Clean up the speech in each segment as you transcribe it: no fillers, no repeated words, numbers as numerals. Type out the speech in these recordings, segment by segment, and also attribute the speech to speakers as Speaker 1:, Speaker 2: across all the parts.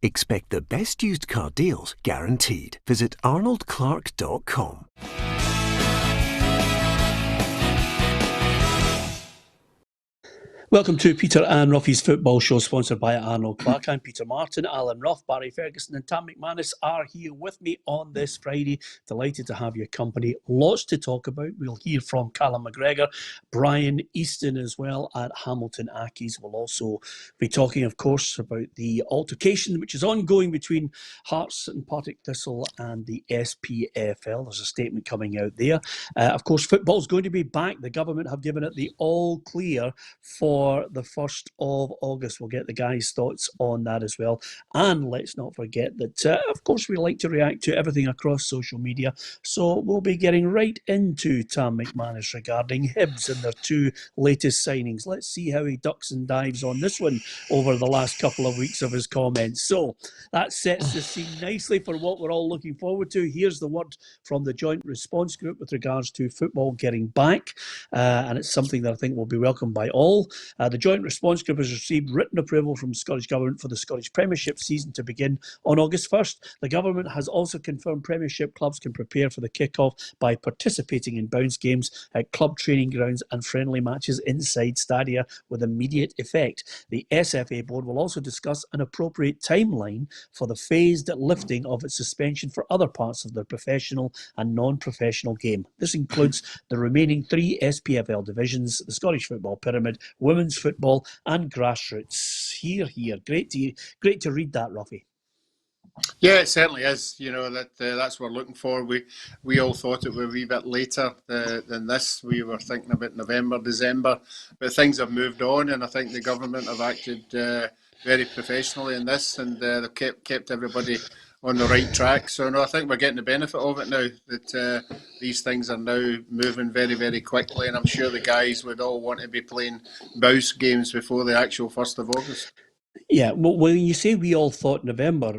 Speaker 1: Expect the best used car deals guaranteed. Visit arnoldclark.com.
Speaker 2: Welcome to Peter and Roughie's football show, sponsored by Arnold Clark. I'm Peter Martin. Alan Rough, Barry Ferguson and Tam McManus are here with me on this Friday. Delighted to have your company. Lots to talk about. We'll hear from Callum McGregor, Brian Easton as well at Hamilton Accies. We'll also be talking, of course, about the altercation which is ongoing between Hearts and Partick Thistle and the SPFL. There's a statement coming out there. Of course, football's going to be back. The government have given it the all clear for the 1st of August. We'll get the guys' thoughts on that as well. And let's not forget that, of course, we like to react to everything across social media. So we'll be getting right into Tam McManus regarding Hibs and their 2 latest signings. Let's see how he ducks and dives on this one over the last couple of weeks of his comments. So that sets the scene nicely for what we're all looking forward to. Here's the word from the Joint Response Group with regards to football getting back. And it's something that I think will be welcomed by all. The Joint Response Group has received written approval from the Scottish Government for the Scottish Premiership season to begin on August 1st. The Government has also confirmed Premiership clubs can prepare for the kick-off by participating in bounce games at club training grounds and friendly matches inside stadia with immediate effect. The SFA Board will also discuss an appropriate timeline for the phased lifting of its suspension for other parts of the professional and non-professional game. This includes the remaining 3 SPFL divisions, the Scottish Football Pyramid, women's football and grassroots. Here. Great to read that, Roughie.
Speaker 3: Yeah, it certainly is. You know, that's what we're looking for. We all thought it would be a wee bit later than this. We were thinking about November, December, but things have moved on, and I think the government have acted very professionally in this, and they've kept everybody on the right track. So no, I think we're getting the benefit of it now, that these things are now moving very, very quickly, and I'm sure the guys would all want to be playing bounce games before the actual 1st of August.
Speaker 2: Yeah, well, when you say we all thought November,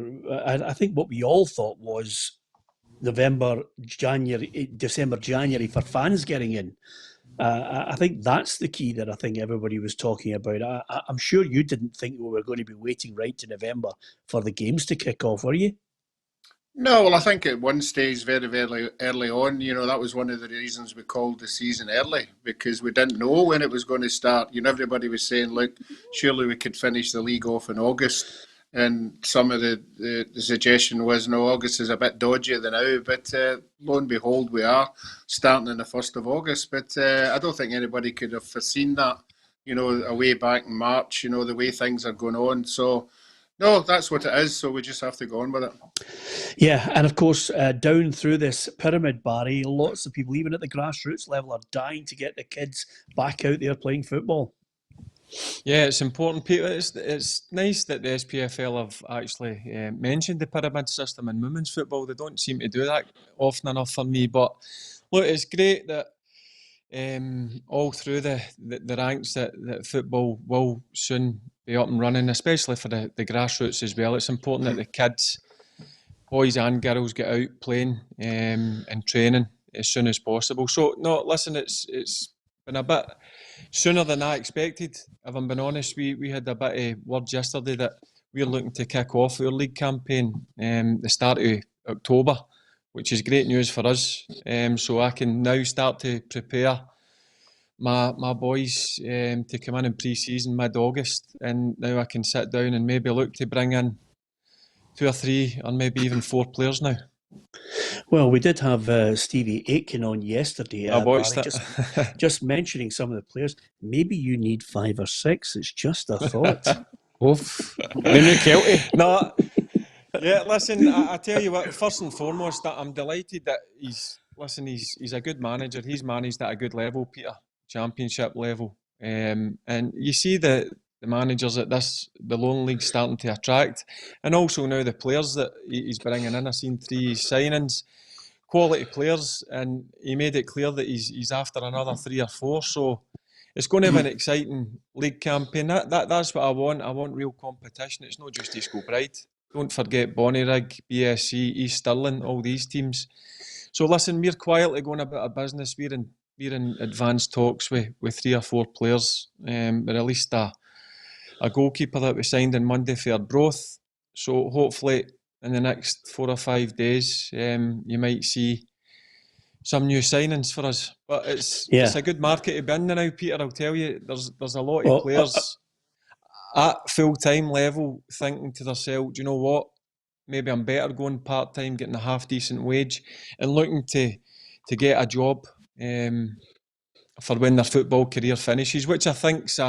Speaker 2: I think what we all thought was November, January, December, January for fans getting in. I think that's the key that I think everybody was talking about. I'm sure you didn't think we were going to be waiting right to November for the games to kick off, were you?
Speaker 3: No, well, I think at one stage, very, very early on, you know, that was one of the reasons we called the season early, because we didn't know when it was going to start. You know, everybody was saying, look, surely we could finish the league off in August. And some of the suggestion was, no, August is a bit dodgy than now. But lo and behold, we are starting on the 1st of August. But I don't think anybody could have foreseen that, you know, away back in March, you know, the way things are going on. So, no, that's what it is, so we just have to go on with it.
Speaker 2: Yeah, and of course, down through this pyramid, Barry, lots of people, even at the grassroots level, are dying to get the kids back out there playing football.
Speaker 4: Yeah, it's important, Peter. It's nice that the SPFL have actually mentioned the pyramid system in women's football. They don't seem to do that often enough for me. But look, it's great that all through the ranks that football will soon be up and running, especially for the grassroots as well. It's important that the kids, boys and girls, get out playing and training as soon as possible. So, no, listen, it's been a bit sooner than I expected. If I'm being honest, we had a bit of word yesterday that we're looking to kick off our league campaign the start of October, which is great news for us. So I can now start to prepare my boys to come in pre-season mid-August, and now I can sit down and maybe look to bring in 2 or 3 or maybe even 4 players now.
Speaker 2: Well, we did have Stevie Aitken on yesterday.
Speaker 4: I watched
Speaker 2: Barry, just mentioning some of the players. Maybe you need 5 or 6. It's just a thought.
Speaker 4: Oof. No, yeah, listen, I tell you what, first and foremost, that I'm delighted that he's a good manager. He's managed at a good level, Peter, championship level. And you see the managers at the Lone League starting to attract, and also now the players that he's bringing in. I've seen 3 signings, quality players, and he made it clear that he's after another 3 or 4. So it's going to be an exciting league campaign. That's what I want. I want real competition. It's not just East Kilbride. Don't forget Bonnyrigg, BSC, East Stirling, all these teams. So listen, we're quietly going about a business. We're in advanced talks with 3 or 4 players. But at least a goalkeeper that we signed on Monday for Arbroath. So hopefully in the next 4 or 5 days, you might see some new signings for us. But it's a good market to be in now, Peter. I'll tell you, there's a lot of players at full-time level thinking to themselves, do you know what? Maybe I'm better going part-time, getting a half-decent wage, and looking to get a job for when their football career finishes, which I think's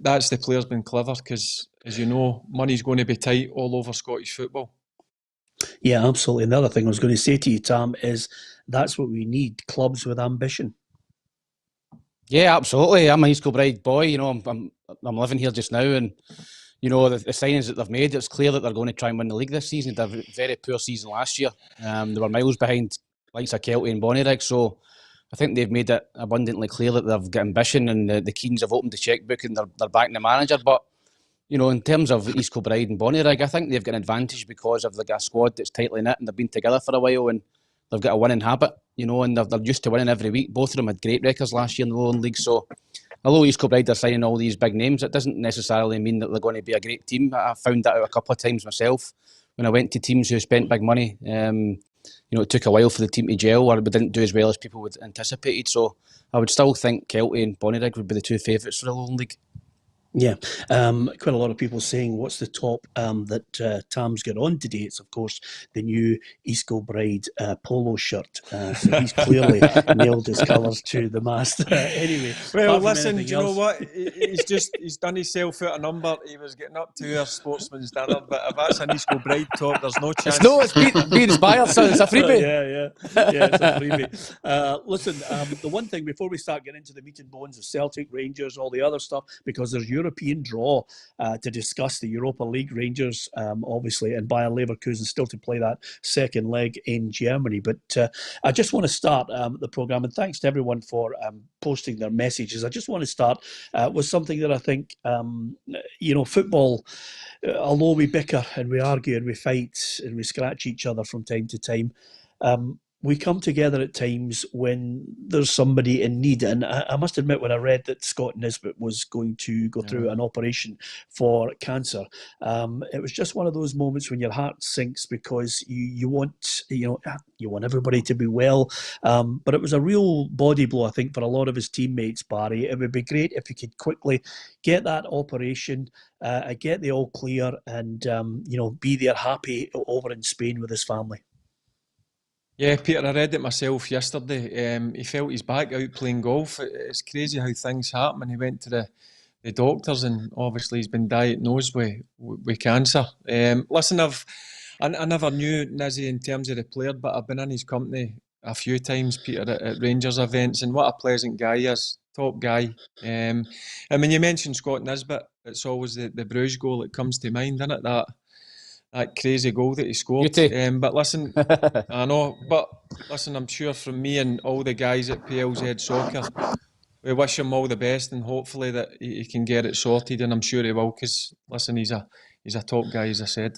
Speaker 4: that's the players been clever, because, as you know, money's going to be tight all over Scottish football.
Speaker 2: Yeah, absolutely. And the other thing I was going to say to you, Tam, is that's what we need, clubs with ambition.
Speaker 5: Yeah, absolutely. I'm a East Kilbride boy. You know, I'm living here just now, and you know the signings that they've made. It's clear that they're going to try and win the league this season. They had a very poor season last year. They were miles behind likes of Kelty and Bonnyrigg. So I think they've made it abundantly clear that they've got ambition, and the Keens have opened the chequebook, and they're backing the manager. But you know, in terms of East Kilbride and Bonnyrigg, I think they've got an advantage because of a squad that's tightly knit, and they've been together for a while, and they've got a winning habit, you know, and they're used to winning every week. Both of them had great records last year in the Lowland League. So although East Kilbride are signing all these big names, it doesn't necessarily mean that they're going to be a great team. I found that out a couple of times myself when I went to teams who spent big money. You know, it took a while for the team to gel, or we didn't do as well as people would anticipated. So I would still think Kelty and Bonnyrigg would be the two favourites for the Lowland League.
Speaker 2: Yeah, quite a lot of people saying what's the top that Tam's got on today. It's, of course, the new East Kilbride polo shirt. So he's clearly nailed his colours to the mast. Anyway,
Speaker 4: well, listen, do you know what? He's done himself out a number. He was getting up to our sportsman's dinner, but if that's an East Kilbride top, there's no chance.
Speaker 5: It's be inspired, so it's a freebie.
Speaker 2: Yeah, it's a freebie. Listen, the one thing before we start getting into the meat and bones of Celtic, Rangers, all the other stuff, because there's European draw to discuss the Europa League. Rangers, obviously, and Bayer Leverkusen still to play that second leg in Germany. But I just want to start the programme, and thanks to everyone for posting their messages. I just want to start with something that I think, you know, football, although we bicker and we argue and we fight and we scratch each other from time to time, we come together at times when there's somebody in need. And I must admit, when I read that Scott Nisbet was going to go through an operation for cancer, it was just one of those moments when your heart sinks, because you want everybody to be well. But it was a real body blow, I think, for a lot of his teammates, Barry. It would be great if he could quickly get that operation, get the all clear, and be there happy over in Spain with his family.
Speaker 4: Yeah, Peter, I read it myself yesterday. He felt his back out playing golf. It's crazy how things happen. And he went to the doctors, and obviously he's been diagnosed with cancer. Listen, I never knew Nizzy in terms of the player, but I've been in his company a few times, Peter, at Rangers events, and what a pleasant guy he is. Top guy. And when you mention Scott Nisbet, it's always the Bruges goal that comes to mind, isn't it? That crazy goal that he scored. But listen, I know. But listen, I'm sure from me and all the guys at PLZ Soccer, we wish him all the best, and hopefully that he can get it sorted. And I'm sure he will, because listen, he's a top guy, as I said.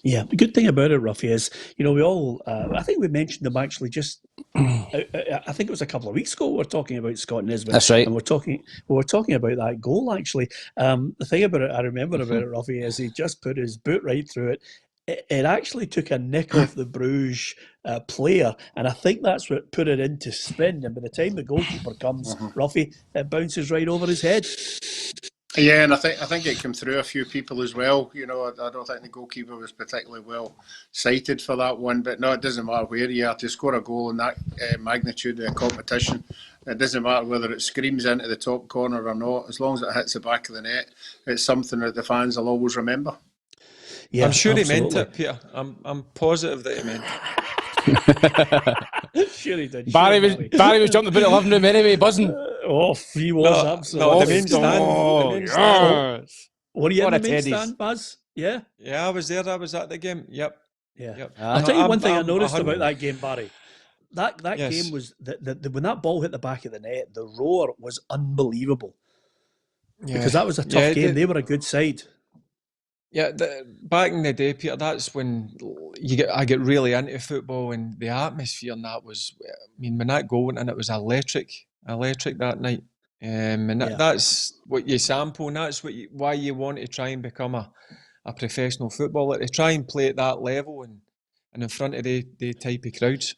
Speaker 4: Yeah,
Speaker 2: the good thing about it, Roughie, is, you know, we all, I think we mentioned them actually just, I think it was a couple of weeks ago, we were talking about Scott Nisbet.
Speaker 5: That's right.
Speaker 2: And we were talking about that goal, actually. The thing about it, I remember about it, Roughie, is he just put his boot right through it. It actually took a nick off the Bruges player, and I think that's what put it into spin. And by the time the goalkeeper comes, Roughie, it bounces right over his head.
Speaker 3: Yeah, and I think it came through a few people as well. You know, I don't think the goalkeeper was particularly well sighted for that one. But no, it doesn't matter where you are to score a goal in that magnitude of competition. It doesn't matter whether it screams into the top corner or not. As long as it hits the back of the net, it's something that the fans will always remember.
Speaker 4: Yeah, I'm sure absolutely. He meant it, Peter. I'm positive that he meant
Speaker 2: it. Sure he did.
Speaker 5: Barry was jumping about the living room anyway, buzzing.
Speaker 2: He was absolutely.
Speaker 4: No, the main stand.
Speaker 2: Were you in the main stand, Buzz? Yeah.
Speaker 4: Yeah, I was there. I was at the game. Yep.
Speaker 2: Yeah. Yep. I'll tell you one thing I noticed about that game, Barry. That game was that when that ball hit the back of the net, the roar was unbelievable. Yeah. Because that was a tough game. They were a good side.
Speaker 4: Yeah, back in the day, Peter, that's when I get really into football, and the atmosphere and that was, I mean, when that goal went in, it was electric that night. And that's what you sample, and that's why you want to try and become a a professional footballer, to try and play at that level and in front of the type of crowds.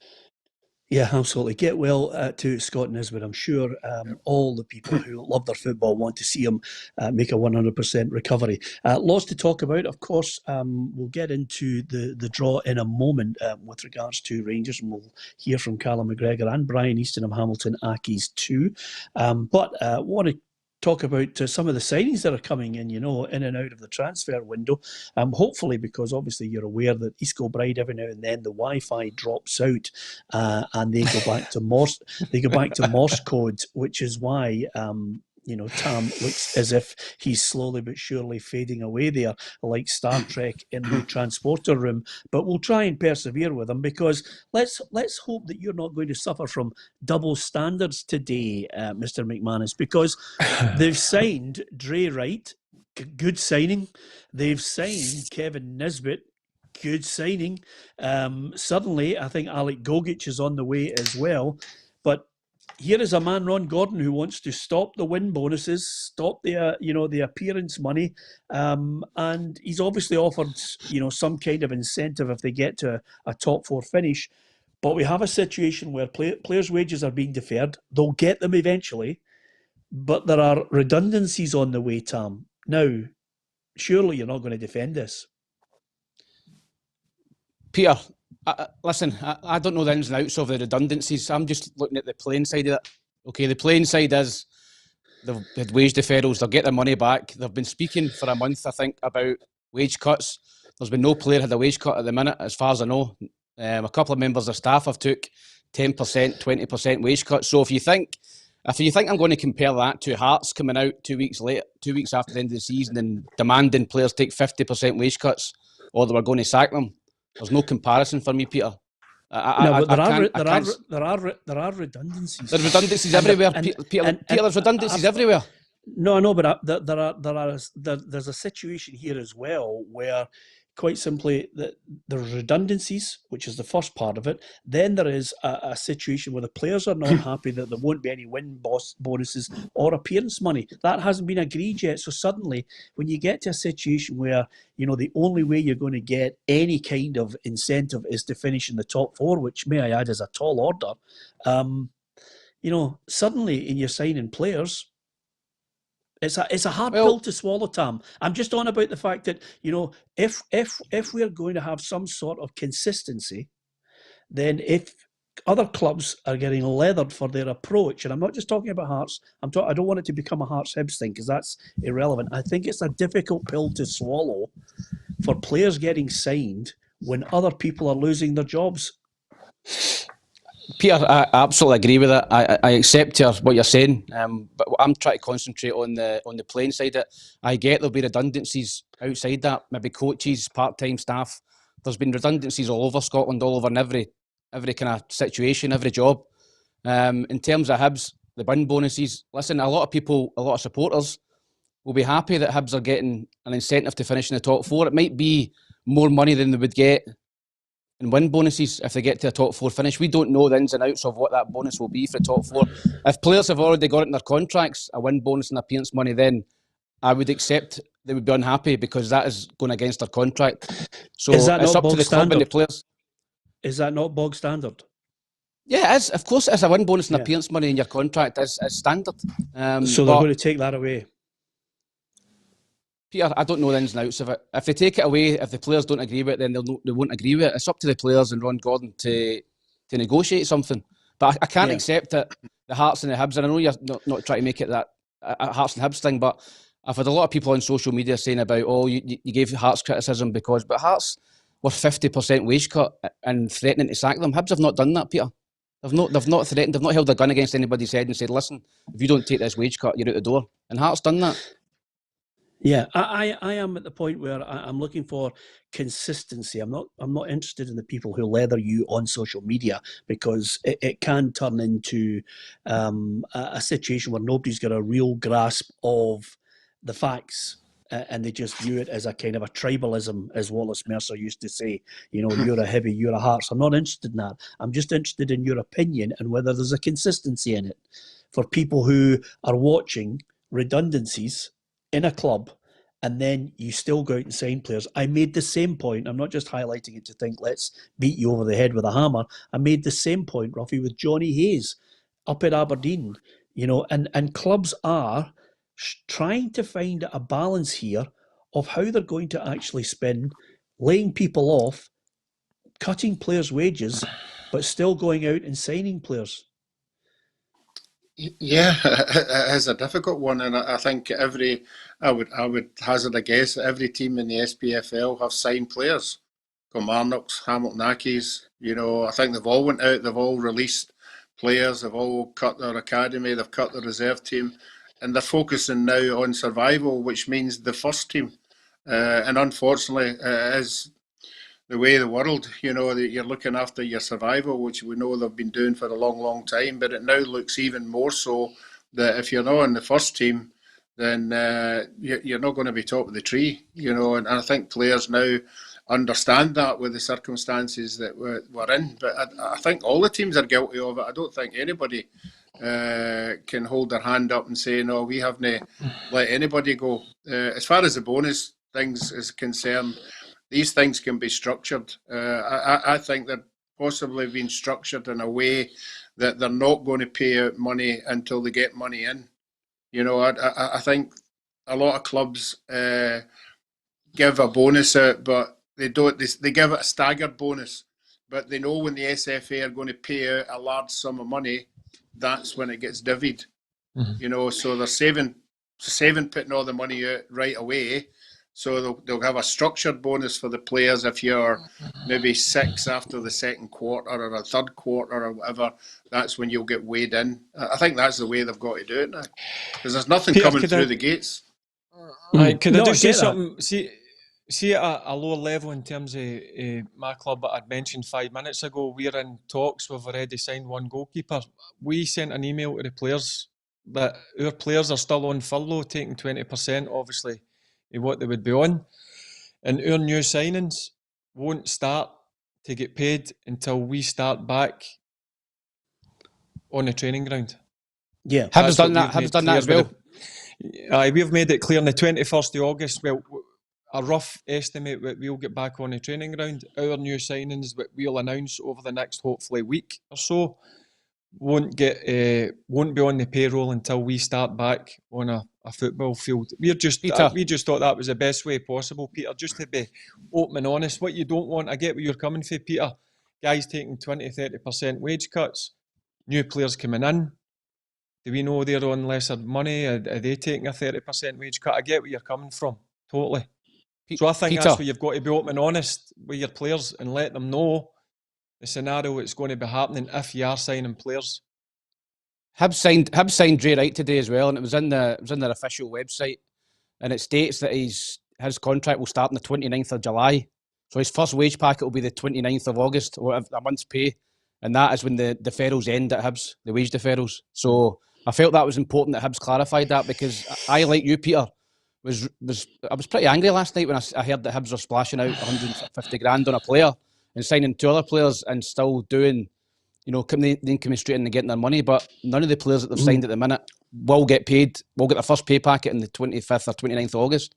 Speaker 2: Yeah, absolutely. Get well to Scott Nisbet. I'm sure all the people who love their football want to see him make a 100% recovery. Lots to talk about. Of course, we'll get into the draw in a moment with regards to Rangers, and we'll hear from Callum McGregor and Brian Easton of Hamilton Accies too. But want to talk about some of the signings that are coming in, in and out of the transfer window. Hopefully, because obviously you're aware that East Kilbride every now and then the Wi-Fi drops out and they go back to Morse. They go back to Morse code, which is why Tam looks as if he's slowly but surely fading away there, like Star Trek in the transporter room. But we'll try and persevere with him, because let's hope that you're not going to suffer from double standards today, Mr. McManus, because they've signed Dre Wright, good signing. They've signed Kevin Nisbet, good signing. Suddenly, I think Alec Gogic is on the way as well. But here is a man, Ron Gordon, who wants to stop the win bonuses, stop the appearance money, and he's obviously offered some kind of incentive if they get to a top four finish. But we have a situation where players' wages are being deferred. They'll get them eventually, but there are redundancies on the way, Tam. Now, surely you're not going to defend this.
Speaker 5: Peter, listen, I don't know the ins and outs of the redundancies. I'm just looking at the playing side of it. Okay, the playing side is they've had wage deferrals. They'll get their money back. They've been speaking for a month, I think, about wage cuts. There's been no player had a wage cut at the minute, as far as I know. A couple of members of staff have took 10%, 20% wage cuts. So if you think I'm going to compare that to Hearts coming out 2 weeks after the end of the season and demanding players take 50% wage cuts, or they were going to sack them, there's no comparison for me, Peter.
Speaker 2: There are redundancies.
Speaker 5: There's redundancies everywhere, Peter. There's redundancies everywhere.
Speaker 2: No, but there's a situation here as well where, quite simply, there's redundancies, which is the first part of it. Then there is a situation where the players are not happy that there won't be any win bonuses or appearance money. That hasn't been agreed yet. So suddenly, when you get to a situation where, the only way you're going to get any kind of incentive is to finish in the top four, which, may I add, is a tall order, suddenly in your signing players, it's a hard pill to swallow, Tam. I'm just on about the fact that, if we're going to have some sort of consistency, then if other clubs are getting leathered for their approach, and I'm not just talking about Hearts, I don't want it to become a Hearts-Hibs thing, because that's irrelevant. I think it's a difficult pill to swallow for players getting signed when other people are losing their jobs.
Speaker 5: Peter, I absolutely agree with it. I accept what you're saying, but I'm trying to concentrate on the playing side of it. I get there'll be redundancies outside that, maybe coaches, part-time staff. There's been redundancies all over Scotland, all over in every kind of situation, every job. In terms of Hibs, the win bonuses, listen, a lot of supporters will be happy that Hibs are getting an incentive to finish in the top four. It might be more money than they would get and win bonuses if they get to a top four finish. We don't know the ins and outs of what that bonus will be for the top four. If players have already got it in their contracts, a win bonus and appearance money, then I would accept they would be unhappy, because that is going against their contract. So it's up to the club and the players.
Speaker 2: Is that not bog standard?
Speaker 5: Yeah, it is. Of course, it is. A win bonus and appearance money in your contract is standard.
Speaker 2: So they're going to take that away.
Speaker 5: Peter, I don't know the ins and outs of it. If they take it away, if the players don't agree with it, then they won't agree with it. It's up to the players and Ron Gordon to negotiate something. But I can't accept it, the Hearts and the Hibs, and I know you're not trying to make it that a Hearts and Hibs thing, but I've had a lot of people on social media saying about, you gave Hearts criticism but Hearts were 50% wage cut and threatening to sack them. Hibs have not done that, Peter. They've not threatened, they've not held a gun against anybody's head and said, listen, if you don't take this wage cut, you're out the door. And Hearts done that.
Speaker 2: Yeah, I am at the point where I'm looking for consistency. I'm not interested in the people who leather you on social media, because it can turn into a situation where nobody's got a real grasp of the facts, and they just view it as a kind of a tribalism, as Wallace Mercer used to say. You're a Heavy, you're a Hearts. I'm not interested in that. I'm just interested in your opinion and whether there's a consistency in it for people who are watching redundancies in a club and then you still go out and sign players. I made the same point. I'm not just highlighting it to think, let's beat you over the head with a hammer. I made the same point, Roughie, with Johnny Hayes up at Aberdeen. And clubs are trying to find a balance here of how they're going to actually spend, laying people off, cutting players' wages, but still going out and signing players.
Speaker 3: Yeah, it is a difficult one, and I think I would hazard a guess that every team in the SPFL have signed players. Kilmarnocks, Hamilton Accies, I think they've all went out, they've all released players, they've all cut their academy, they've cut their reserve team, and they're focusing now on survival, which means the first team. And unfortunately, it is the way of the world, that you're looking after your survival, which we know they've been doing for a long, long time. But it now looks even more so that if you're not in the first team, then you're not going to be top of the tree, And I think players now understand that with the circumstances that we're in. But I think all the teams are guilty of it. I don't think anybody can hold their hand up and say, no, we haven't let anybody go. As far as the bonus things is concerned, these things can be structured. I think they're possibly being structured in a way that they're not going to pay out money until they get money in. I think a lot of clubs give a bonus out, but they don't. They give it a staggered bonus, but they know when the SFA are going to pay out a large sum of money, that's when it gets divvied. So they're saving putting all the money out right away. So they'll have a structured bonus for the players if you're maybe 6 after the second quarter or a third quarter or whatever. That's when you'll get weighed in. I think that's the way they've got to do it now, because there's nothing
Speaker 4: Peter,
Speaker 3: coming through the gates.
Speaker 4: Could I just say something? See at a lower level in terms of my club that I'd mentioned 5 minutes ago, we're in talks. We've already signed one goalkeeper. We sent an email to the players that our players are still on furlough, taking 20%, obviously, of what they would be on. And our new signings won't start to get paid until we start back on the training ground.
Speaker 2: Yeah.
Speaker 5: Hibs done that as well.
Speaker 4: We've made it clear on the 21st of August, well, a rough estimate that we'll get back on the training ground. Our new signings that we'll announce over the next, hopefully, week or so won't be on the payroll until we start back on a football field. We just thought that was the best way possible, Peter, just to be open and honest. What you don't want, I get where you're coming from, Peter, guys taking 20-30% wage cuts, new players coming in. Do we know they're on lesser money? Are they taking a 30% wage cut? I get where you're coming from, totally. So I think that's where you've got to be open and honest with your players and let them know the scenario that's going to be happening if you are signing players.
Speaker 5: Hibs signed Dre Wright today as well, and it was in their official website, and it states that his contract will start on the 29th of July. So his first wage packet will be the 29th of August, or a month's pay, and that is when the deferrals end at Hibs, the wage deferrals. So I felt that was important that Hibs clarified that, because I, like you, Peter, I was pretty angry last night when I heard that Hibs were splashing out 150 grand on a player and signing 2 other players and still doing, coming straight in and getting their money. But none of the players that they've signed at the minute will get paid. Will get their first pay packet on the 25th or 29th of August.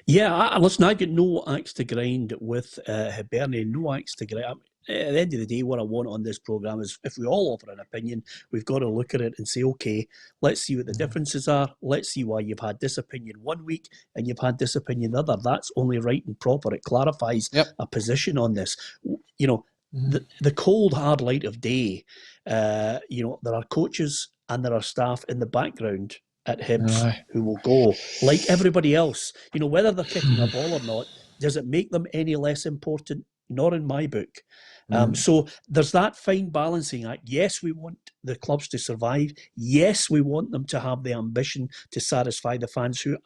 Speaker 2: Yeah, listen, I got no axe to grind with Hibernian, no axe to grind. At the end of the day, what I want on this programme is, if we all offer an opinion, we've got to look at it and say, okay, let's see what the differences are. Let's see why you've had this opinion one week and you've had this opinion the other. That's only right and proper. It clarifies a position on this. The cold, hard light of day, there are coaches and there are staff in the background at Hibs who will go, like everybody else. Whether they're kicking a ball or not, does it make them any less important? Not in my book. So there's that fine balancing act. Yes, we want the clubs to survive. Yes, we want them to have the ambition to satisfy the fans who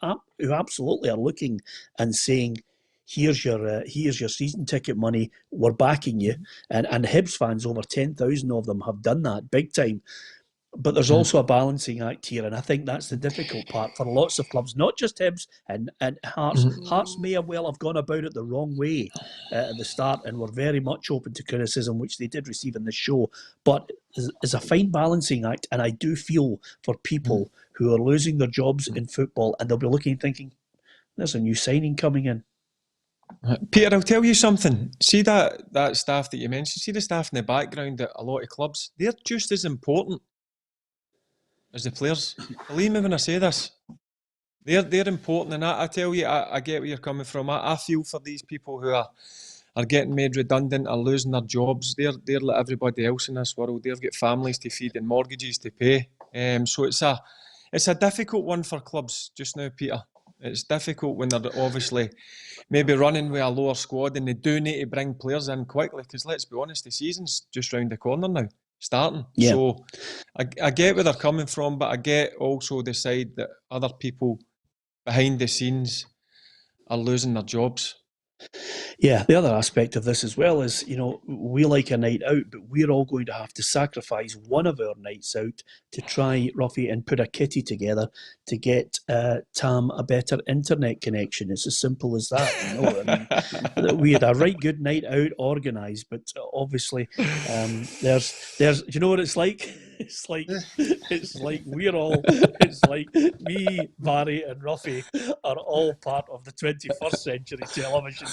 Speaker 2: absolutely are looking and saying, here's your season ticket money, we're backing you. And Hibs fans, over 10,000 of them, have done that big time. But there's also a balancing act here, and I think that's the difficult part for lots of clubs, not just Hibs and Hearts. Hearts may well have gone about it the wrong way at the start, and were very much open to criticism, which they did receive in the show. But it's a fine balancing act, and I do feel for people who are losing their jobs in football, and they'll be looking thinking, there's a new signing coming in.
Speaker 4: Peter, I'll tell you something. See that staff that you mentioned, see the staff in the background at a lot of clubs, they're just as important as the players. Believe me when I say this. They're important, and I tell you, I get where you're coming from. I feel for these people who are getting made redundant or losing their jobs. They're like everybody else in this world. They've got families to feed and mortgages to pay. So it's a difficult one for clubs just now, Peter. It's difficult when they're obviously maybe running with a lower squad, and they do need to bring players in quickly, because let's be honest, the season's just round the corner now, starting.
Speaker 2: Yeah.
Speaker 4: So I get where they're coming from, but I get also the side that other people behind the scenes are losing their jobs.
Speaker 2: Yeah, the other aspect of this as well is, we like a night out, but we're all going to have to sacrifice one of our nights out to try, Roughie, and put a kitty together to get Tam a better internet connection. It's as simple as that. I mean, we had a right good night out organised, but obviously there's you know what it's like? It's like me, Barry and Roughie are all part of the 21st century television.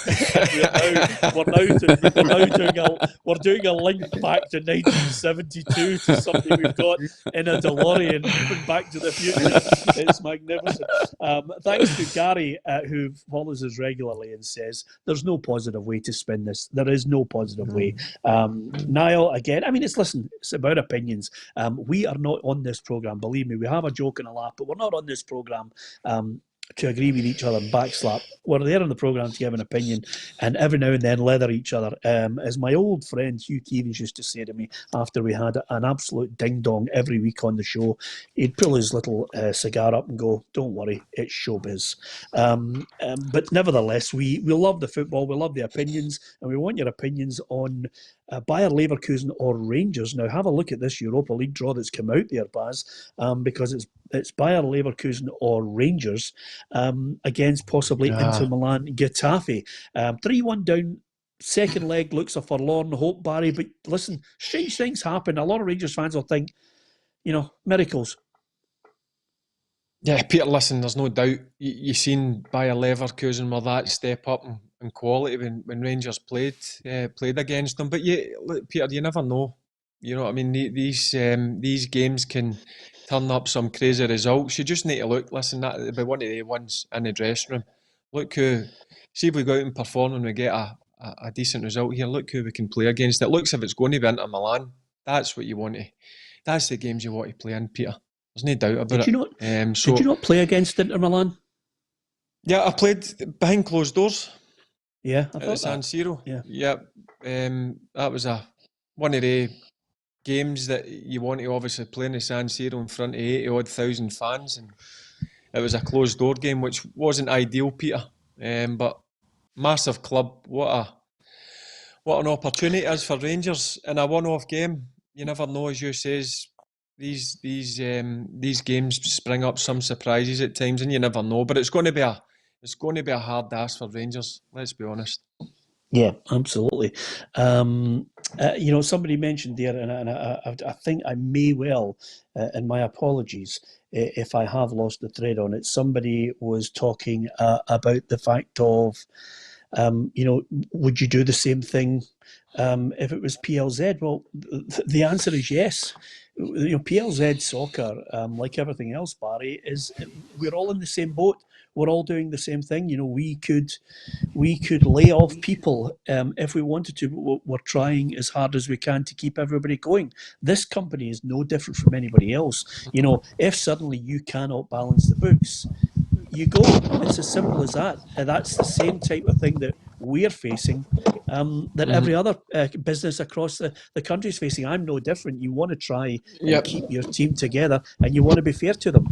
Speaker 2: We're doing a link back to 1972 to something we've got in a DeLorean from Back to the Future. It's magnificent. Thanks to Gary, who follows us regularly and says there's no positive way to spin this. There is no positive way. Niall, again, I mean, it's about opinions. We are not on this programme, believe me. We have a joke and a laugh, but we're not on this programme to agree with each other and backslap. We're there on the programme to give an opinion and every now and then leather each other. As my old friend Hugh Keevins used to say to me after we had an absolute ding-dong every week on the show, he'd pull his little cigar up and go, "Don't worry, it's showbiz." But nevertheless, we love the football, we love the opinions, and we want your opinions on Bayer Leverkusen or Rangers. Now, have a look at this Europa League draw that's come out there, Baz, because it's Bayer Leverkusen or Rangers against possibly Inter Milan Getafe. 3-1 down. Second leg looks a forlorn hope, Barry. But listen, strange things happen. A lot of Rangers fans will think, miracles.
Speaker 4: Yeah, Peter, listen, there's no doubt. You've seen Bayer Leverkusen were that step up in quality when Rangers played against them. But look, Peter, you never know. You know what I mean? These games can turn up some crazy results. You just need to look. Listen, that'll be one of the ones in the dressing room. Look see if we go out and perform and we get a decent result here. Look who we can play against. It looks if it's going to be Inter Milan. That's what you want to. That's the games you want to play in, Peter. There's no doubt about it.
Speaker 2: Did you not play against Inter Milan?
Speaker 4: Yeah, I played behind closed doors.
Speaker 2: Yeah, I
Speaker 4: at
Speaker 2: thought
Speaker 4: San Siro.
Speaker 2: Yeah.
Speaker 4: That was one of the games that you want to obviously play in the San Siro in front of 80,000 fans, and it was a closed door game, which wasn't ideal, Peter. But massive club, what an opportunity it is for Rangers in a one-off game. You never know, as you says. These games spring up some surprises at times, and you never know. But it's going to be a hard ask for Rangers. Let's be honest.
Speaker 2: Yeah, absolutely. Somebody mentioned there, and I think I may well, and my apologies if I have lost the thread on it. Somebody was talking about the fact of, would you do the same thing if it was PLZ? Well, the answer is yes. PLZ Soccer, like everything else, Barry, we're all in the same boat. We're all doing the same thing. We could lay off people if we wanted to, but we're trying as hard as we can to keep everybody going. This company is no different from anybody else. If suddenly you cannot balance the books, you go. It's as simple as that. And that's the same type of thing that we're facing, that every other business across the country is facing. I'm no different. You want to try and keep your team together, and you want to be fair to them.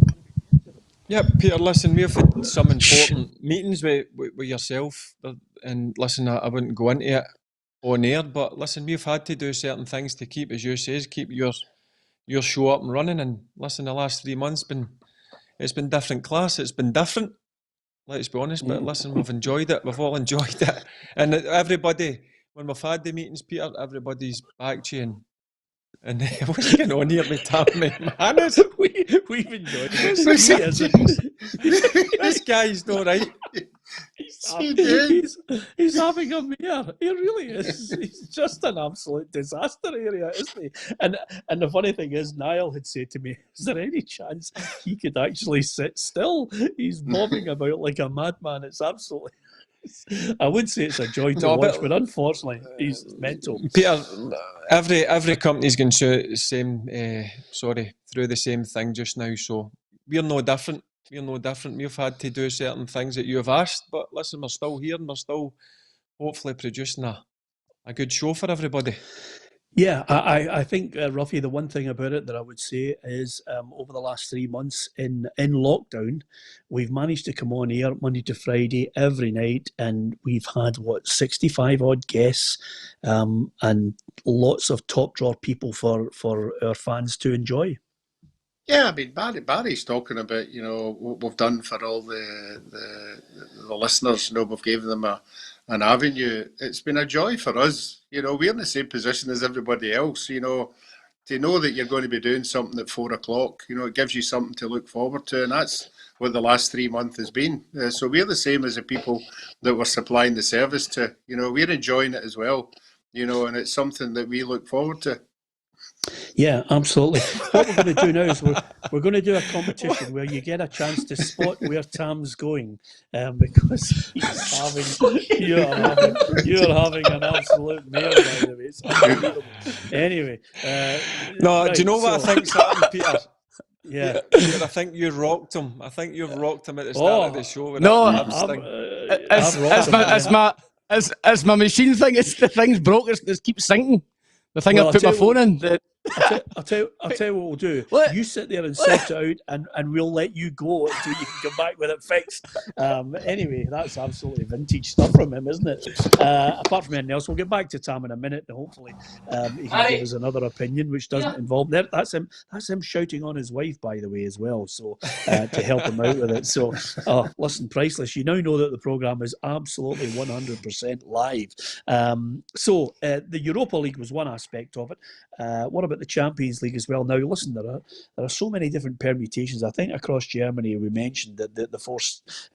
Speaker 4: Yeah, Peter, listen, we've had some important meetings with yourself, and listen, I wouldn't go into it on air, but listen, we've had to do certain things to keep, as you says, keep your show up and running, and listen, the last 3 months it's been different class, it's been different, let's be honest, but listen, we've enjoyed it, we've all enjoyed it, and everybody, when we've had the meetings, Peter, everybody's back to you, and And what's going on here with Tam McManus?
Speaker 2: We've enjoyed it.
Speaker 4: This guy's not right.
Speaker 2: He's having a mare. He really is. He's just an absolute disaster area, isn't he? And the funny thing is, Niall had said to me, is there any chance he could actually sit still? He's bobbing about like a madman. It's absolutely... I would say it's a joy to watch, but unfortunately, he's mental.
Speaker 4: Peter, every company's going through the same thing just now, so we're no different. We've had to do certain things that you have asked, but listen, we're still here and we're still hopefully producing a good show for everybody.
Speaker 2: Yeah, I think, Roughie, the one thing about it that I would say is over the last 3 months in lockdown, we've managed to come on air Monday to Friday every night, and we've had, 65 odd guests and lots of top drawer people for our fans to enjoy.
Speaker 3: Yeah, I mean, Barry's talking about, what we've done for all the listeners. We've given them an avenue. It's been a joy for us. We're in the same position as everybody else. To know that you're going to be doing something at 4 o'clock, it gives you something to look forward to, and that's what the last 3 months has been. So we're the same as the people that we're supplying the service to. We're enjoying it as well. And it's something that we look forward to.
Speaker 2: Yeah, absolutely. What we're going to do now is we're going to do a competition where you get a chance to spot where Tam's going, because you're having an absolute mare, by the way. It's unbelievable. Anyway,
Speaker 4: do you know what I think's happened, Peter?
Speaker 2: Yeah,
Speaker 4: Peter, I think you rocked him. I think you've rocked him at the start of the show.
Speaker 5: As my machine thing, the thing's broke. It keeps sinking. The thing I put my phone in.
Speaker 2: I'll tell you what we'll do. What? You sit there and sort it out, and we'll let you go until you can come back with it fixed. Anyway, that's absolutely vintage stuff from him, isn't it? Apart from anything else, we'll get back to Tam in a minute, and hopefully he can give us another opinion, which doesn't involve there. That's him shouting on his wife, by the way, as well. So to help him out with it. So, listen, priceless. You now know that the programme is absolutely 100% live. So the Europa League was one aspect of it. What about the Champions League as well? Now, listen, there are so many different permutations. I think across Germany, we mentioned that the four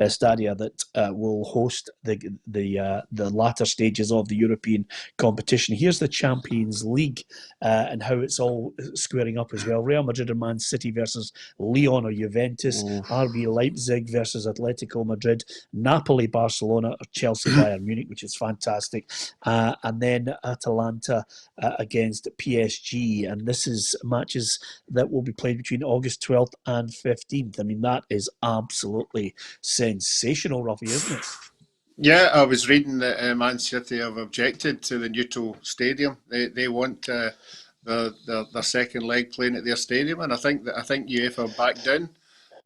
Speaker 2: stadia that will host the latter stages of the European competition. Here's the Champions League and how it's all squaring up as well. Real Madrid and Man City versus Lyon or Juventus. RB Leipzig versus Atletico Madrid. Napoli, Barcelona, or Chelsea, Bayern Munich, which is fantastic. And then Atalanta against PSG. And this is matches that will be played between August 12th and 15th. I mean, that is absolutely sensational, Roughie, isn't it?
Speaker 3: Yeah, I was reading that Man City have objected to the neutral stadium. They want their second leg playing at their stadium, and I think UEFA backed down.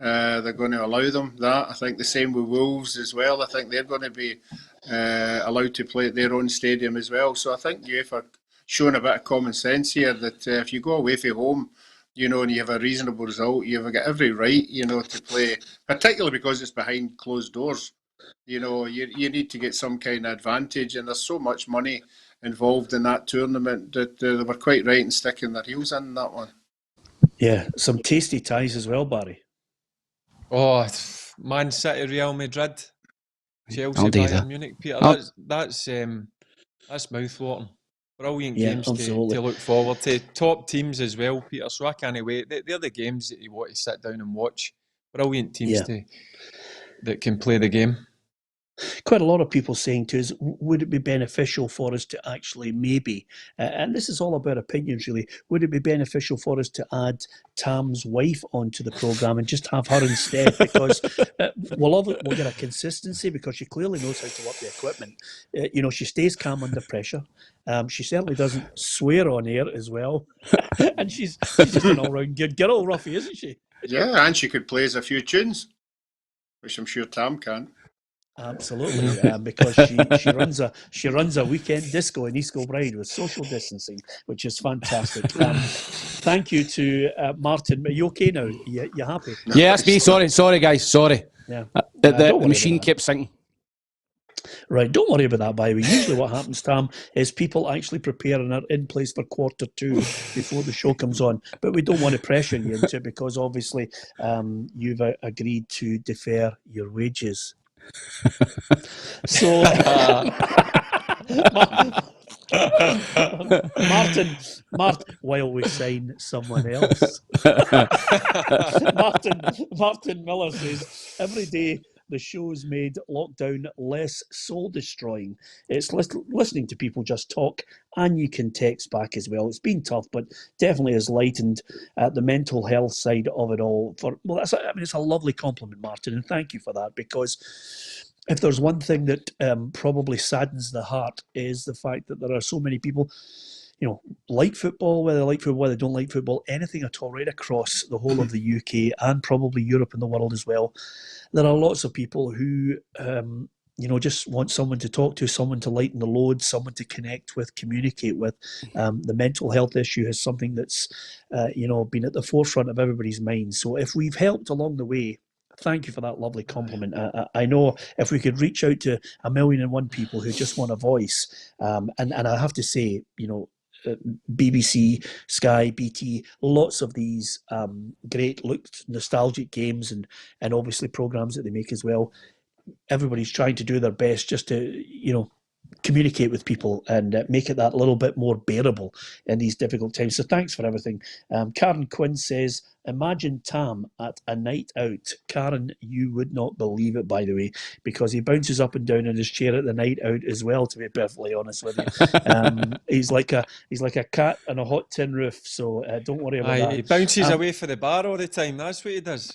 Speaker 3: They're going to allow them that. I think the same with Wolves as well. I think they're going to be allowed to play at their own stadium as well. So I think UEFA showing a bit of common sense here that if you go away from home, and you have a reasonable result, you've got every right, to play, particularly because it's behind closed doors. You need to get some kind of advantage, and there's so much money involved in that tournament that they were quite right in sticking their heels in that one. Yeah,
Speaker 2: some tasty ties as well, Barry.
Speaker 4: Oh, Man City, Real Madrid, Chelsea, Bayern Munich, Peter. That's mouth-watering. Brilliant games to look forward to. Top teams as well, Peter, so I can't wait. They're the games that you want to sit down and watch. Brilliant teams that can play the game.
Speaker 2: Quite a lot of people saying to us, would it be beneficial for us to actually maybe, and this is all about opinions really, would it be beneficial for us to add Tam's wife onto the programme and just have her instead? Because we'll get a consistency because she clearly knows how to work the equipment. She stays calm under pressure. She certainly doesn't swear on air as well. And she's just an all-round good girl, Roughie, isn't she?
Speaker 3: Yeah, and she could play us a few tunes, which I'm sure Tam can.
Speaker 2: Absolutely, because she runs a weekend disco in East Kilbride with social distancing, which is fantastic. Thank you to Martin. Are you okay now? You happy?
Speaker 5: Yeah, that's me. Sorry, guys. Sorry.
Speaker 2: Yeah,
Speaker 5: the machine kept sinking.
Speaker 2: Right, don't worry about that, by the way. Usually what happens, Tam, is people actually prepare and are in place for quarter 2 before the show comes on. But we don't want to pressure you into it because obviously you've agreed to defer your wages. So, Martin, while we sign someone else. Martin Miller says, every day the show's made lockdown less soul-destroying. It's listening to people just talk, and you can text back as well. It's been tough, but definitely has lightened the mental health side of it all. It's a lovely compliment, Martin, and thank you for that, because if there's one thing that probably saddens the heart is the fact that there are so many people, like football, whether they like football, whether they don't like football, anything at all, right across the whole of the UK and probably Europe and the world as well. There are lots of people who, just want someone to talk to, someone to lighten the load, someone to connect with, communicate with. The mental health issue is something that's, been at the forefront of everybody's mind. So if we've helped along the way, thank you for that lovely compliment. I know if we could reach out to 1,000,001 people who just want a voice, and I have to say, BBC, Sky, BT, lots of these great nostalgic games and obviously programmes that they make as well. Everybody's trying to do their best just to, communicate with people and make it that little bit more bearable in these difficult times. So thanks for everything. Karen Quinn says, imagine Tam at a night out. Karen, you would not believe it, by the way, because he bounces up and down in his chair at the night out as well, to be perfectly honest with you. He's like a cat on a hot tin roof, so don't worry about that.
Speaker 4: He bounces away for the bar all the time. That's what he does.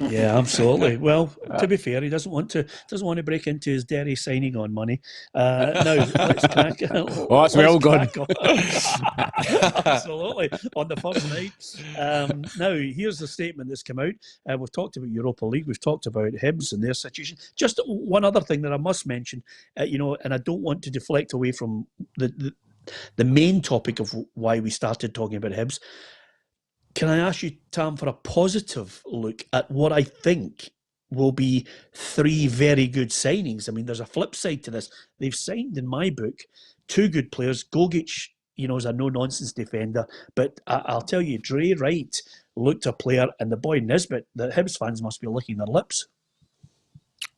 Speaker 2: Yeah, absolutely. Well, to be fair, he doesn't want to break into his Derry signing on money. Now, let's crack.
Speaker 5: Oh, that's well gone.
Speaker 2: Absolutely, on the first night. Now, here's the statement that's come out. We've talked about Europa League. We've talked about Hibs and their situation. Just one other thing that I must mention, and I don't want to deflect away from the main topic of why we started talking about Hibs. Can I ask you, Tam, for a positive look at what I think will be 3 very good signings? I mean, there's a flip side to this. They've signed, in my book, 2 good players. Gogic, is a no-nonsense defender. But I'll tell you, Dre Wright looked a player, and the boy Nisbet, the Hibs fans must be licking their lips.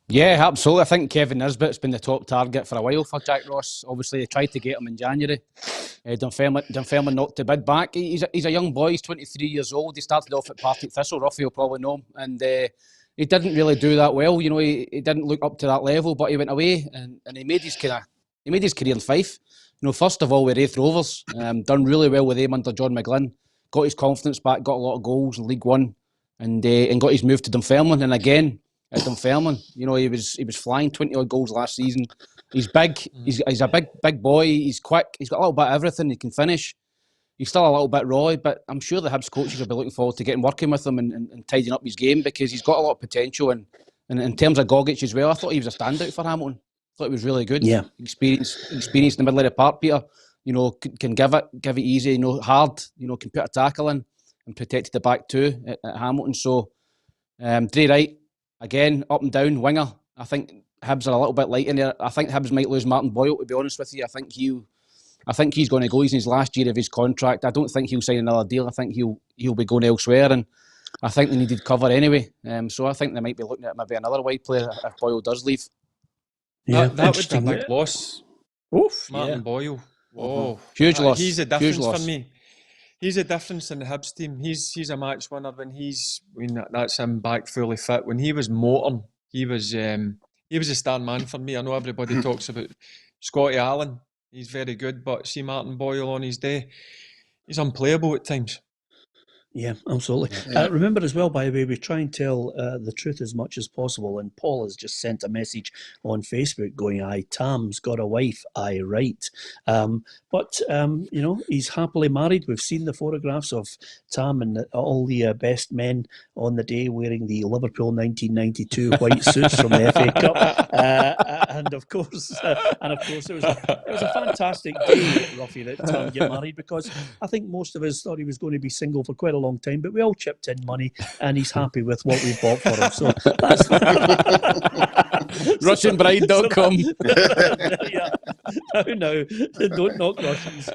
Speaker 5: Yeah, absolutely. I think Kevin Nisbet's been the top target for a while for Jack Ross. Obviously, they tried to get him in January. Dunfermline knocked the bid back. He's a young boy. He's 23 years old. He started off at Partick Thistle. Roughie will probably know him. And he didn't really do that well. He didn't look up to that level, but he went away and he made his career in Fife. First of all with Raith Rovers, done really well with him under John McGlynn. Got his confidence back, got a lot of goals in League One, and got his move to Dunfermline. And again at Dunfermline, he was flying 20 odd goals last season. He's big. He's a big boy. He's quick. He's got a little bit of everything. He can finish. He's still a little bit raw, but I'm sure the Hibs coaches will be looking forward to getting working with him and tidying up his game, because he's got a lot of potential. And in terms of Gogic as well, I thought he was a standout for Hamilton. I thought he was really good.
Speaker 2: Yeah,
Speaker 5: experience in the middle of the park, Peter. Can give it easy. Hard. Can put a tackle in and protect the back too at Hamilton. So, Dre Wright again, up and down winger. I think Hibs are a little bit light in there. I think Hibs might lose Martin Boyle, to be honest with you. I think he's going to go. He's in his last year of his contract. I don't think he'll sign another deal. I think he'll be going elsewhere, and I think they needed cover anyway. So I think they might be looking at maybe another wide player if Boyle does leave.
Speaker 4: Yeah, that would be a big loss.
Speaker 2: Oof,
Speaker 4: Martin Boyle. Oh,
Speaker 5: huge loss.
Speaker 4: He's a difference for me. He's a difference in the Hibs team. He's a match winner when that's him back fully fit. When he was motoring, he was a star man for me. I know everybody talks about Scotty Allen. He's very good, but see Martin Boyle on his day, he's unplayable at times.
Speaker 2: Yeah, absolutely.
Speaker 3: Yeah.
Speaker 2: Remember as well, by the way, we try and tell the truth as much as possible. And Paul has just sent a message on Facebook going, aye, Tam's got a wife, aye, right. But he's happily married. We've seen the photographs of Tam and all the best men on the day wearing the Liverpool 1992 white suits from the FA Cup. And of course, it was a fantastic day, Roughie, that Tam get married, because I think most of us thought he was going to be single for quite a long time, but we all chipped in money and he's happy with what we bought for him. So
Speaker 5: RussianBride.com.
Speaker 2: Yeah. No, don't knock Russians,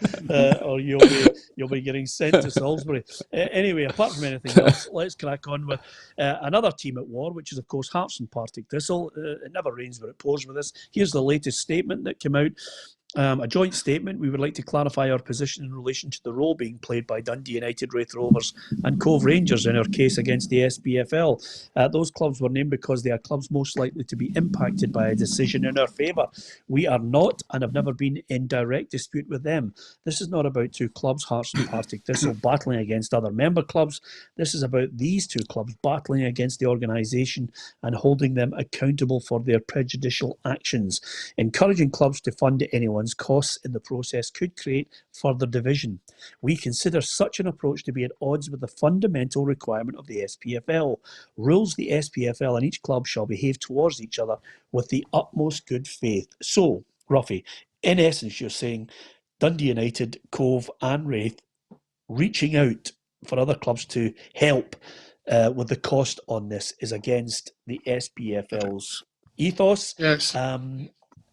Speaker 2: or you'll be getting sent to Salisbury. Anyway, apart from anything else, let's crack on with another team at war, which is of course Hearts and Partick Thistle. It never rains but it pours with us. Here's the latest statement that came out. A joint statement. We would like to clarify our position in relation to the role being played by Dundee United, Raith Rovers and Cove Rangers in our case against the SPFL. Those clubs were named because they are clubs most likely to be impacted by a decision in our favour. We are not and have never been in direct dispute with them. This is not about two clubs, Hearts and Partick Thistle, battling against other member clubs. This is about these two clubs battling against the organisation and holding them accountable for their prejudicial actions. Encouraging clubs to fund anyone's costs in the process could create further division. We consider such an approach to be at odds with the fundamental requirement of the SPFL. Rules the SPFL and each club shall behave towards each other with the utmost good faith. So, Roughie, in essence, you're saying Dundee United, Cove and Raith reaching out for other clubs to help with the cost on this is against the SPFL's ethos.
Speaker 3: Yes.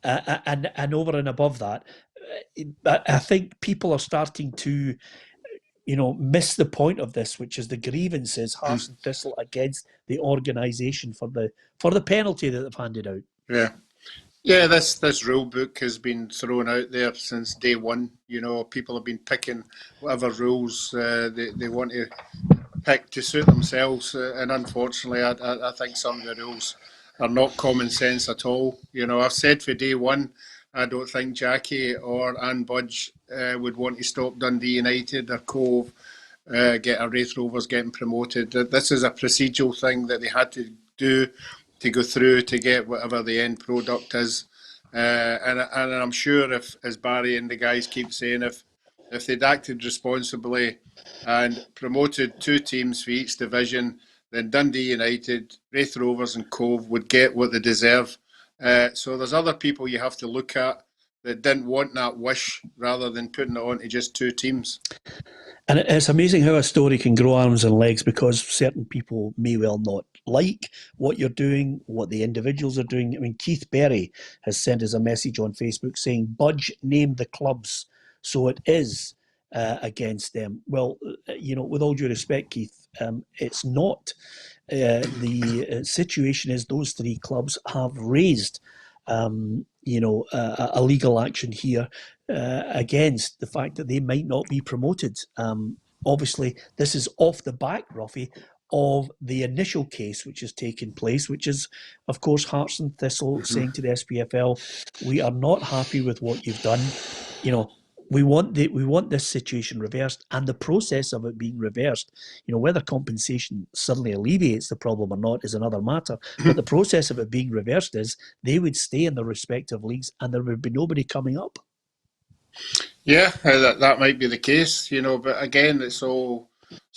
Speaker 2: And over and above that, I think people are starting to, miss the point of this, which is the grievances Hearts and Thistle against the organisation for the penalty that they've handed out.
Speaker 3: Yeah, this rule book has been thrown out there since day one. People have been picking whatever rules they want to pick to suit themselves, and unfortunately, I think some of the rules are not common sense at all. I've said for day one, I don't think Jackie or Ann Budge would want to stop Dundee United or Cove, get a Raith Rovers getting promoted. This is a procedural thing that they had to do to go through to get whatever the end product is. And I'm sure if, as Barry and the guys keep saying, if they'd acted responsibly and promoted two teams for each division, then Dundee United, Raith Rovers and Cove would get what they deserve. So there's other people you have to look at that didn't want that wish rather than putting it on to just two teams.
Speaker 2: And it's amazing how a story can grow arms and legs because certain people may well not like what you're doing, what the individuals are doing. I mean, Keith Berry has sent us a message on Facebook saying, Budge named the clubs, so it is against them. Well, with all due respect, Keith, it's not. The situation is those three clubs have raised a legal action here against the fact that they might not be promoted. Obviously, this is off the back, Roughie, of the initial case which has taken place, which is, of course, Hearts and Thistle saying to the SPFL, we are not happy with what you've done. We want this situation reversed, and the process of it being reversed, whether compensation suddenly alleviates the problem or not is another matter. But the process of it being reversed is they would stay in their respective leagues and there would be nobody coming up.
Speaker 3: Yeah, that might be the case, but again, it's all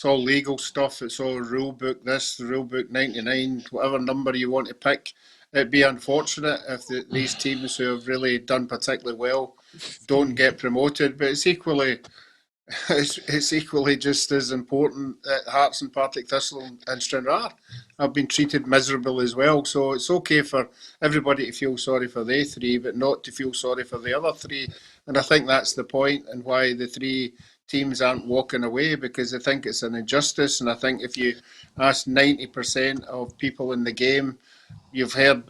Speaker 3: legal stuff. It's all rule book this, the rule book 99, whatever number you want to pick. It'd be unfortunate if these teams who have really done particularly well don't get promoted, but it's equally just as important that Hearts and Partick Thistle and Stranraer have been treated miserable as well. So it's okay for everybody to feel sorry for they three, but not to feel sorry for the other three. And I think that's the point and why the three teams aren't walking away, because they think it's an injustice. And I think if you ask 90% of people in the game, you've heard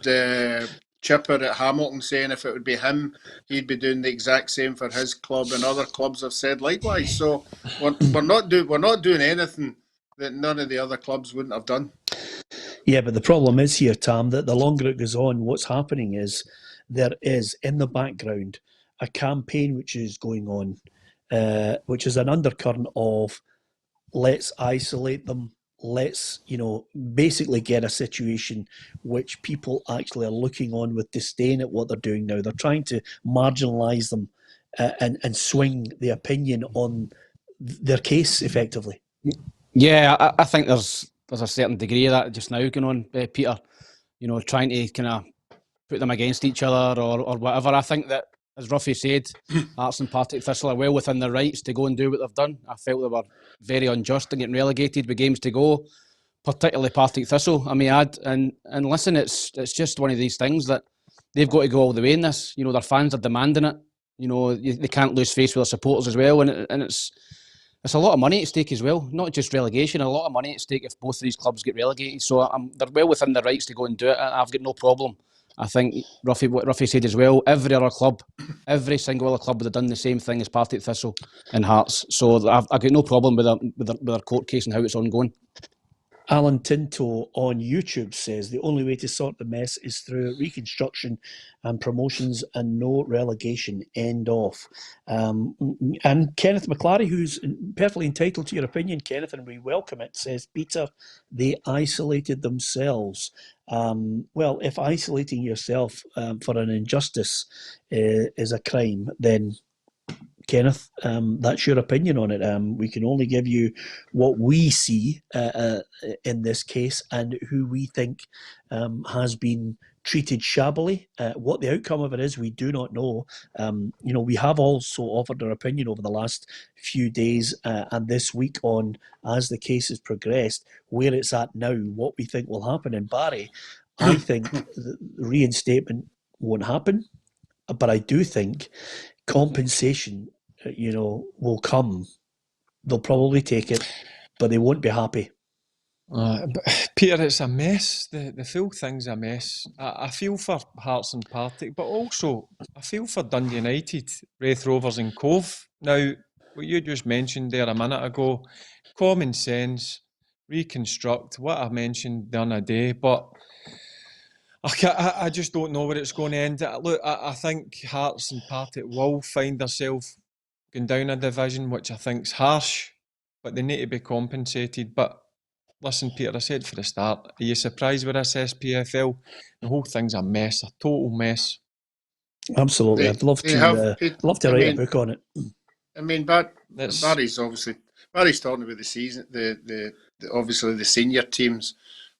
Speaker 3: Chipper at Hamilton saying if it would be him, he'd be doing the exact same for his club, and other clubs have said likewise. So we're not doing anything that none of the other clubs wouldn't have done.
Speaker 2: Yeah, but the problem is here, Tam, that the longer it goes on, what's happening is there is in the background a campaign which is going on, which is an undercurrent of let's isolate them. Let's, basically get a situation which people actually are looking on with disdain at what they're doing now. They're trying to marginalise them and swing the opinion on their case effectively.
Speaker 5: Yeah, I think there's a certain degree of that just now going on, Peter. Trying to kind of put them against each other or whatever. I think that, as Roughie said, Hearts and Partick Thistle are well within their rights to go and do what they've done. I felt they were very unjust in getting relegated with games to go. particularly Partick Thistle, I may add. And listen, it's just one of these things that they've got to go all the way in this. You know, their fans are demanding it. You know, they can't lose face with their supporters as well. And it's a lot of money at stake as well, not just relegation, a lot of money at stake if both of these clubs get relegated. So they're well within their rights to go and do it. I've got no problem. I think what Roughie said as well, every single other club would have done the same thing as Partick Thistle and Hearts. So I've got no problem with their court case and how it's ongoing.
Speaker 2: Alan Tinto on YouTube says the only way to sort the mess is through reconstruction and promotions and no relegation. End off. And Kenneth McClary, who's perfectly entitled to your opinion, Kenneth, and we welcome it, says, Peter, they isolated themselves. Well, if isolating yourself for an injustice is a crime, then Kenneth, that's your opinion on it. We can only give you what we see in this case and who we think has been treated shabbily. What the outcome of it is, we do not know. We have also offered our opinion over the last few days and this week on, as the case has progressed, where it's at now, what we think will happen. And Barry, I think the reinstatement won't happen, but I do think compensation will come. They'll probably take it, but they won't be happy.
Speaker 4: Peter, it's a mess. The full thing's a mess. I feel for Hearts and Partick, but also I feel for Dundee United, Raith Rovers and Cove. Now, what you just mentioned there a minute ago, common sense, reconstruct, what I mentioned the other day, but I just don't know where it's going to end. Look, I think Hearts and Partick will find themselves going down a division, which I think's harsh, but they need to be compensated. But listen, Peter, I said for the start, are you surprised with this SPFL? The whole thing's a mess, a total mess.
Speaker 2: Absolutely. I'd love to write a book on it.
Speaker 3: I mean, Barry's talking about the season, the obviously the senior teams,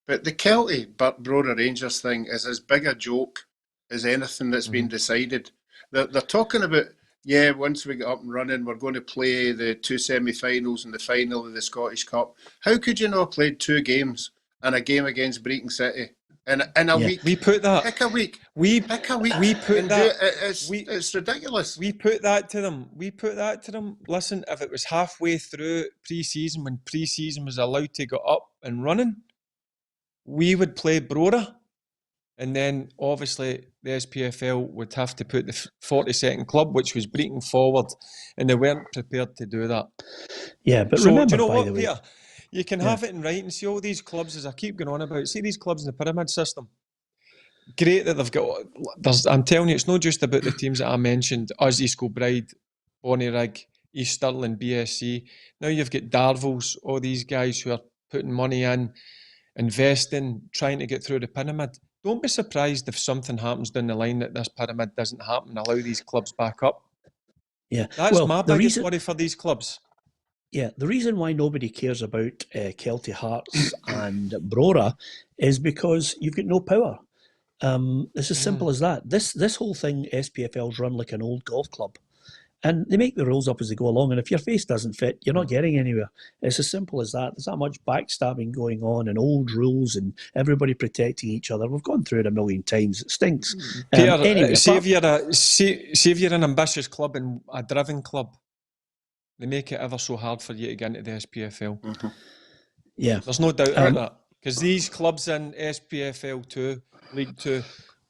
Speaker 3: but the Kelty Brora Rangers thing is as big a joke as anything that's been decided. They're talking about, once we get up and running, we're going to play the 2 semi-finals and the final of the Scottish Cup. How could you not have played 2 games and a game against Brecon City in a week?
Speaker 4: We put that.
Speaker 3: Pick a week.
Speaker 4: Pick a week. We put that.
Speaker 3: It's ridiculous.
Speaker 4: We put that to them. Listen, if it was halfway through pre-season, when pre-season was allowed to go up and running, we would play Brora. And then, obviously, the SPFL would have to put the 42nd club, which was Brecon, forward, and they weren't prepared to do that.
Speaker 2: Yeah, but
Speaker 4: so,
Speaker 2: remember,
Speaker 4: do you know
Speaker 2: by
Speaker 4: what,
Speaker 2: the way,
Speaker 4: Peter? You can have it in writing. See all these clubs, as I keep going on about, see these clubs in the pyramid system. Great that they've got... I'm telling you, it's not just about the teams that I mentioned, us, East Kilbride, Bonnyrigg, East Stirling, BSC. Now you've got Darville's, all these guys who are putting money in, investing, trying to get through the pyramid. Don't be surprised if something happens down the line that this pyramid doesn't happen, allow these clubs back up.
Speaker 2: Yeah,
Speaker 4: that's my biggest worry for these clubs.
Speaker 2: Yeah, the reason why nobody cares about Kelty, Hearts and Brora is because you've got no power. It's as simple as that. This whole thing, SPFL's run like an old golf club. And they make the rules up as they go along. And if your face doesn't fit, you're not getting anywhere. It's as simple as that. There's that much backstabbing going on and old rules and everybody protecting each other. We've gone through it a million times. It stinks.
Speaker 4: Peter, anyway, see if you're an ambitious club and a driven club, they make it ever so hard for you to get into the SPFL.
Speaker 3: Mm-hmm.
Speaker 2: Yeah.
Speaker 4: There's no doubt about that. Because these clubs in SPFL 2, League 2,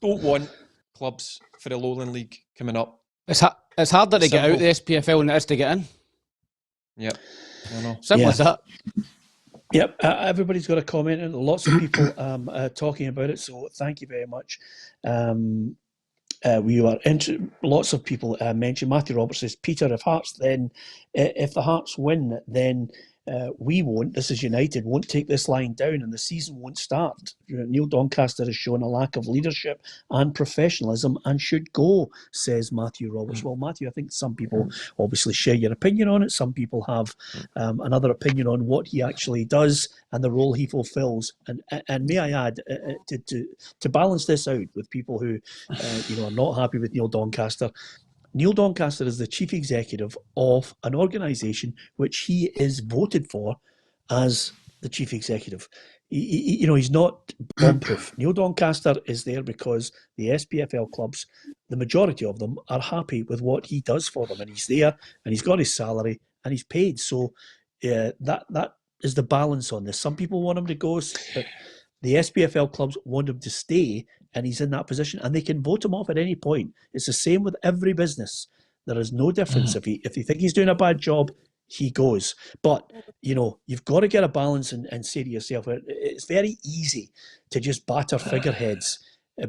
Speaker 4: don't want clubs for the Lowland League coming up.
Speaker 5: It's harder to get out the SPFL than it is to get in.
Speaker 4: Yep. I know.
Speaker 5: Simple as that.
Speaker 2: Yep. Everybody's got a comment and lots of people talking about it. So thank you very much. Lots of people mentioned. Matthew Roberts says, Peter, if the Hearts win, then we won't. This is United. Won't take this line down, and the season won't start. Neil Doncaster has shown a lack of leadership and professionalism, and should go, says Matthew Roberts. Well, Matthew, I think some people obviously share your opinion on it. Some people have another opinion on what he actually does and the role he fulfills. And may I add, to balance this out with people who are not happy with Neil Doncaster. Neil Doncaster is the chief executive of an organisation which he is voted for as the chief executive. he's not bomb-proof. Neil Doncaster is there because the SPFL clubs, the majority of them, are happy with what he does for them, and he's there, and he's got his salary, and he's paid. So that is the balance on this. Some people want him to go, but the SPFL clubs want him to stay, and he's in that position, and they can vote him off at any point. It's the same with every business. There is no difference. If you think he's doing a bad job, he goes. But, you've got to get a balance and say to yourself, it's very easy to just batter figureheads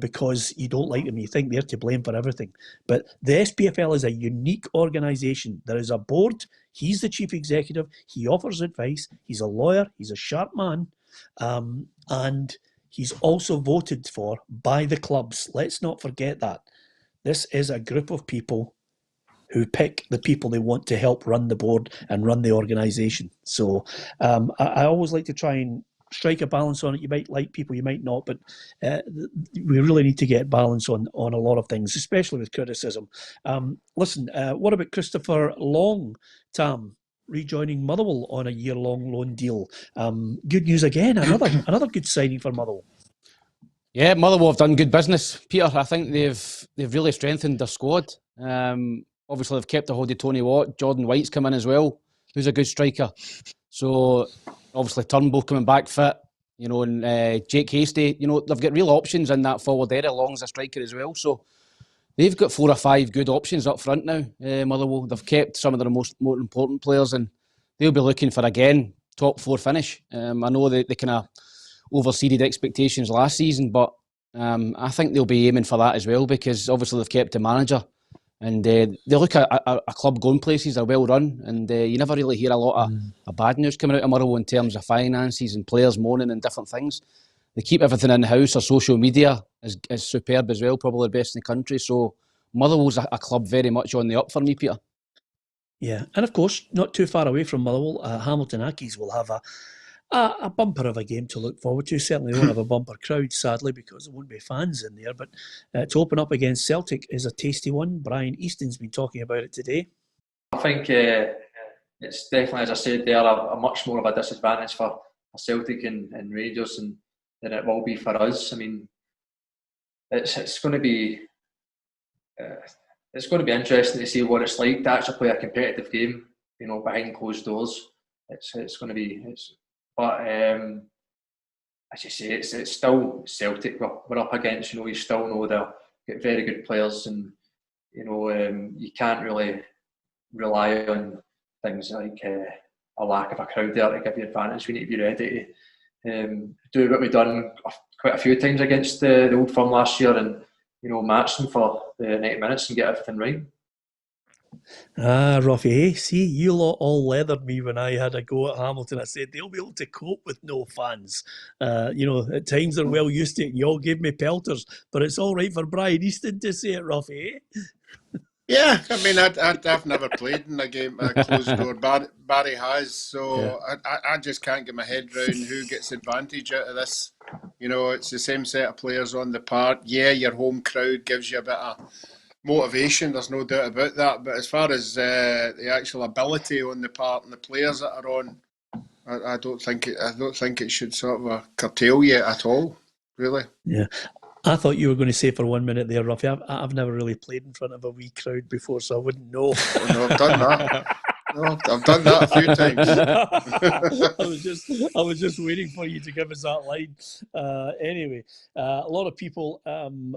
Speaker 2: because you don't like them. You think they're to blame for everything. But the SPFL is a unique organisation. There is a board. He's the chief executive. He offers advice. He's a lawyer. He's a sharp man. And he's also voted for by the clubs. Let's not forget that. This is a group of people who pick the people they want to help run the board and run the organisation. So I always like to try and strike a balance on it. You might like people, you might not, but we really need to get balance on a lot of things, especially with criticism. Listen, what about Christopher Long, Tam, rejoining Motherwell on a year-long loan deal? Good news again, another good signing for Motherwell.
Speaker 5: Yeah, Motherwell have done good business, Peter. I think they've really strengthened their squad. Obviously, they've kept a hold of Tony Watt. Jordan White's come in as well, who's a good striker. So, obviously, Turnbull coming back fit, and Jake Hasty. They've got real options in that forward area, Long's a striker as well. So, they've got 4 or 5 good options up front now, Motherwell. They've kept some of their more important players, and they'll be looking for, again, top 4 finish. I know they kind of overseeded expectations last season, but I think they'll be aiming for that as well, because obviously they've kept the manager. And they look at a club going places. They're well run, and you never really hear a lot of bad news coming out of Motherwell in terms of finances and players moaning and different things. They keep everything in the house. Their social media is superb as well, probably the best in the country. So Motherwell's a club very much on the up for me, Peter.
Speaker 2: Yeah, and of course, not too far away from Motherwell, Hamilton Accies will have a bumper of a game to look forward to. Certainly they won't have a bumper crowd, sadly, because there won't be fans in there. But to open up against Celtic is a tasty one. Brian Easton's been talking about it today.
Speaker 6: I think it's definitely, as I said there, a much more of a disadvantage for Celtic and Rangers than it will be for us. I mean, it's going to be interesting to see what it's like to actually play a competitive game, behind closed doors. It's going to be. But as you say, it's still Celtic we're up against. You still know they've got very good players, and you can't really rely on things like a lack of a crowd there to give you advantage. We need to be ready to do what we've done quite a few times against the Old Firm last year, and match them for the 90 minutes and get everything right.
Speaker 2: Roughie, see, you lot all leathered me when I had a go at Hamilton. I said they'll be able to cope with no fans. At times they're well used to it. You all gave me pelters, but it's all right for Brian Easton to say it, Roughie.
Speaker 3: Yeah, I mean, I've never played in a game closed door. Barry has, so yeah. I just can't get my head around who gets advantage out of this. It's the same set of players on the park. Yeah, your home crowd gives you a bit of motivation, there's no doubt about that, but as far as the actual ability on the part and the players that are on, I don't think it should sort of curtail you at all, really.
Speaker 2: Yeah, I thought you were going to say for 1 minute there, Roughie, I've never really played in front of a wee crowd before, so I wouldn't know.
Speaker 3: No, I've done that. No, I've done that a few
Speaker 2: times. I was just waiting for you to give us that line. Anyway, a lot of people on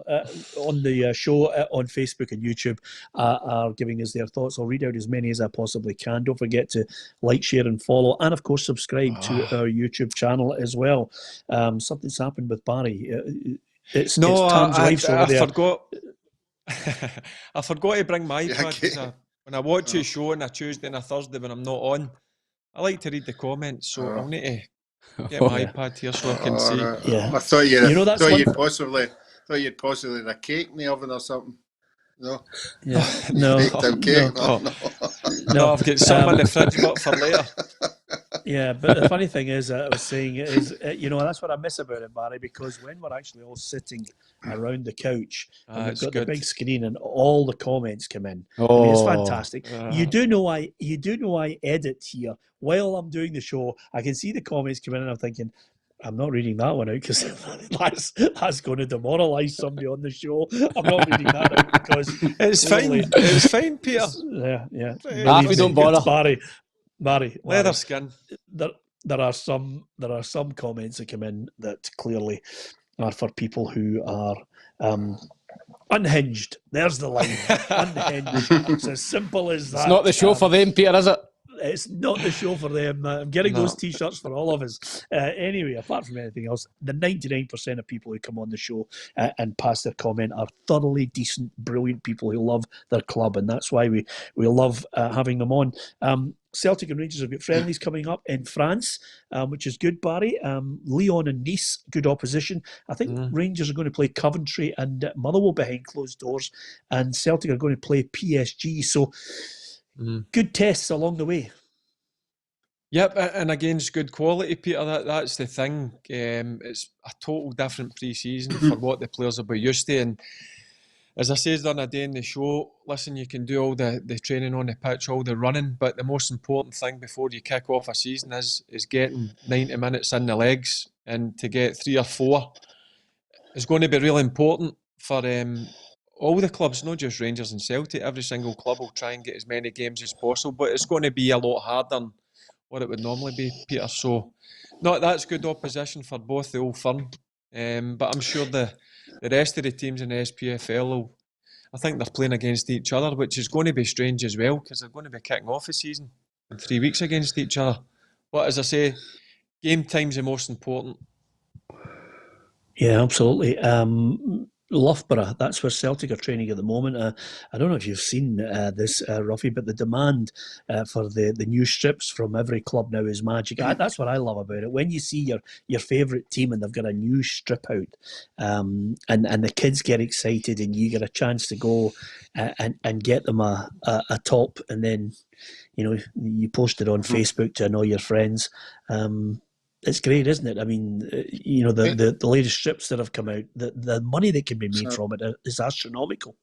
Speaker 2: the show on Facebook and YouTube are giving us their thoughts. I'll read out as many as I possibly can. Don't forget to like, share and follow, and of course subscribe to our YouTube channel as well. Something's happened with Barry. It's Tam's wife's over there.
Speaker 4: I forgot to bring my iPad. When I watch a show on a Tuesday and a Thursday when I'm not on, I like to read the comments, so I'll need to get my iPad here so I can see.
Speaker 3: Right. Yeah. I thought you'd possibly had a cake in the oven or something. No.
Speaker 2: Yeah. No.
Speaker 3: Cake.
Speaker 4: No, I've got some in the fridge but for later.
Speaker 2: Yeah, but the funny thing is, I was saying is, that's what I miss about it, Barry, because when we're actually all sitting around the couch and we've got the big screen and all the comments come in, I mean, it's fantastic. You do know I edit here while I'm doing the show. I can see the comments come in and I'm thinking, I'm not reading that one out because that's going to demoralise somebody on the show. I'm not reading that out because
Speaker 4: it's
Speaker 2: clearly,
Speaker 4: fine. It's fine, Peter.
Speaker 2: Yeah.
Speaker 5: We don't bother.
Speaker 2: Barry,
Speaker 4: Leather skin.
Speaker 2: There are some comments that come in that clearly are for people who are unhinged. There's the line. Unhinged. It's as simple as that.
Speaker 5: It's not the show for them, Peter, is it?
Speaker 2: It's not the show for them. I'm getting those T-shirts for all of us. Anyway, apart from anything else, the 99% of people who come on the show and pass their comment are thoroughly decent, brilliant people who love their club, and that's why we love having them on. Celtic and Rangers have got friendlies coming up in France, which is good, Barry. Lyon and Nice, good opposition. I think Rangers are going to play Coventry and Motherwell behind closed doors, and Celtic are going to play PSG. So good tests along the way.
Speaker 4: Yep, and against good quality, Peter. That's the thing. It's a total different pre-season for what the players will be used to. And as I said the other day in the show, listen, you can do all the training on the pitch, all the running, but the most important thing before you kick off a season is getting 90 minutes in the legs, and to get 3 or 4 is going to be really important for all the clubs, not just Rangers and Celtic. Every single club will try and get as many games as possible, but it's going to be a lot harder than what it would normally be, Peter. So, no, that's good opposition for both the Old Firm. But I'm sure the rest of the teams in the SPFL I think they're playing against each other, which is going to be strange as well, because they're going to be kicking off the season in 3 weeks against each other. But as I say, game time's the most important.
Speaker 2: Yeah, absolutely. Loughborough, that's where Celtic are training at the moment. I don't know if you've seen this, Roughie, but the demand for the new strips from every club now is magic. That's what I love about it. When you see your favourite team and they've got a new strip out, and the kids get excited and you get a chance to go and get them a top, and then you post it on Facebook to annoy your friends. It's great, isn't it? I mean, the latest strips that have come out, the money that can be made from it is astronomical.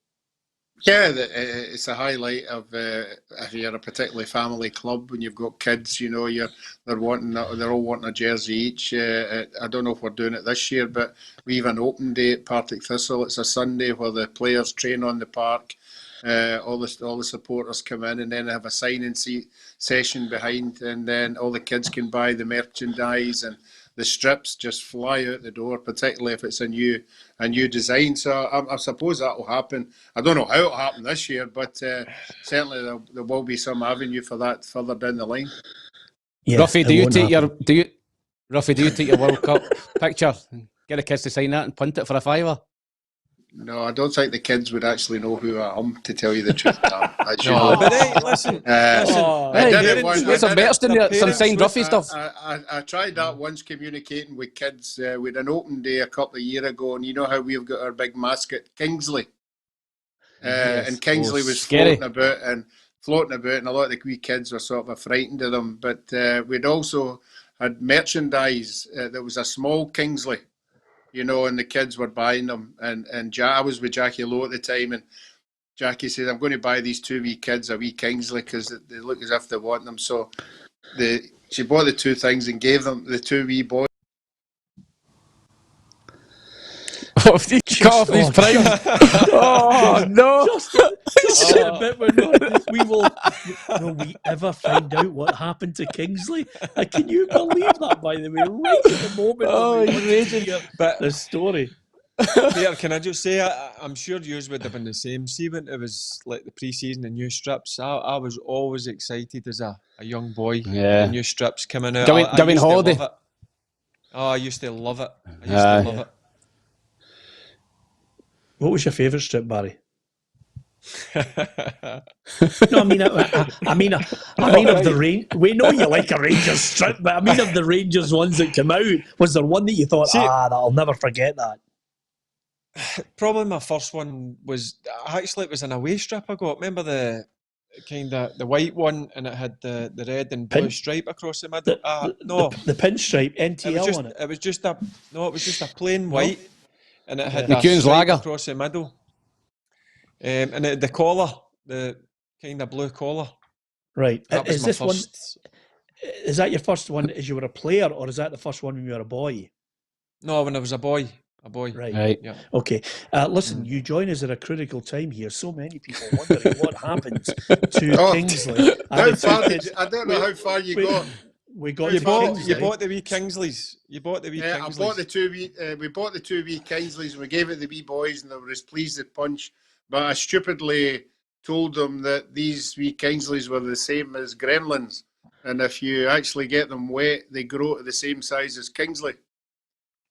Speaker 3: Yeah, it's a highlight of if you're a particularly family club when you've got kids. They're all wanting a jersey each. I don't know if we're doing it this year, but we have an open day at Partick Thistle. It's a Sunday where the players train on the park. All the supporters come in, and then they have a signing session behind, and then all the kids can buy the merchandise, and the strips just fly out the door, particularly if it's a new design. So I suppose that will happen. I don't know how it'll happen this year, but certainly there will be some avenue for that further down the line.
Speaker 5: Yeah, Roughie, do you take your World Cup picture, get the kids to sign that and punt it for a $5?
Speaker 3: No, I don't think the kids would actually know who I am, to tell you the truth.
Speaker 4: But hey, listen.
Speaker 3: I did it once.
Speaker 5: There's some merch in there, some signed Roughie stuff.
Speaker 3: I tried that once, communicating with kids. We had an open day a couple of years ago, and you know how we've got our big mascot, Kingsley. And Kingsley was floating about, and a lot of the wee kids were sort of frightened of them. But we'd also had merchandise that was a small Kingsley. And the kids were buying them, and I was with Jackie Lowe at the time, and Jackie said, "I'm going to buy these 2 wee kids a wee Kingsley because they look as if they want them." So she bought the 2 things and gave them the 2 wee boys.
Speaker 5: Cut off these primes. Oh no!
Speaker 2: Just a bit will we ever find out what happened to Kingsley? Can you believe that? By the way, right at the moment,
Speaker 5: but
Speaker 2: the story.
Speaker 4: Peter, can I just say, I'm sure yours would have been the same. See, when it was like the pre-season and new strips, I was always excited as a young boy.
Speaker 5: Yeah,
Speaker 4: the new strips coming out.
Speaker 5: Going holiday.
Speaker 4: I used to love it. I used to love it.
Speaker 2: What was your favourite strip, Barry? No, I mean of the Rangers. We know you like a Rangers strip, but I mean of the Rangers ones that come out. Was there one that you thought, I'll never forget that?
Speaker 4: Probably my first one was it was an away strip I got. Remember the kind of the white one, and it had the red and blue stripe across the middle.
Speaker 2: The pinstripe NTL on it.
Speaker 4: It was just a plain white. And it had
Speaker 5: McEwen's
Speaker 4: stripe
Speaker 5: lager
Speaker 4: across the middle. And the collar, the kind of blue collar.
Speaker 2: Right.
Speaker 4: That was
Speaker 2: is this first... Is that your first one as you were a player, or is that the first one when you were a boy?
Speaker 4: No, when I was a boy.
Speaker 2: Right.
Speaker 4: Yeah.
Speaker 2: Okay. Listen, you join us at a critical time here. So many people wondering what happens to
Speaker 3: Oh,
Speaker 2: Kingsley.
Speaker 3: how far I don't know how far you got.
Speaker 2: We got
Speaker 4: You
Speaker 2: to
Speaker 4: bought
Speaker 2: Kingsley.
Speaker 4: the wee Kingsleys. You bought the wee
Speaker 3: Yeah,
Speaker 4: Kingsleys.
Speaker 3: I bought the two wee. We bought the two wee Kingsleys, and we gave it the wee boys, and they were as pleased as punch. But I stupidly told them that these wee Kingsleys were the same as gremlins, and if you actually get them wet, they grow to the same size as Kingsley.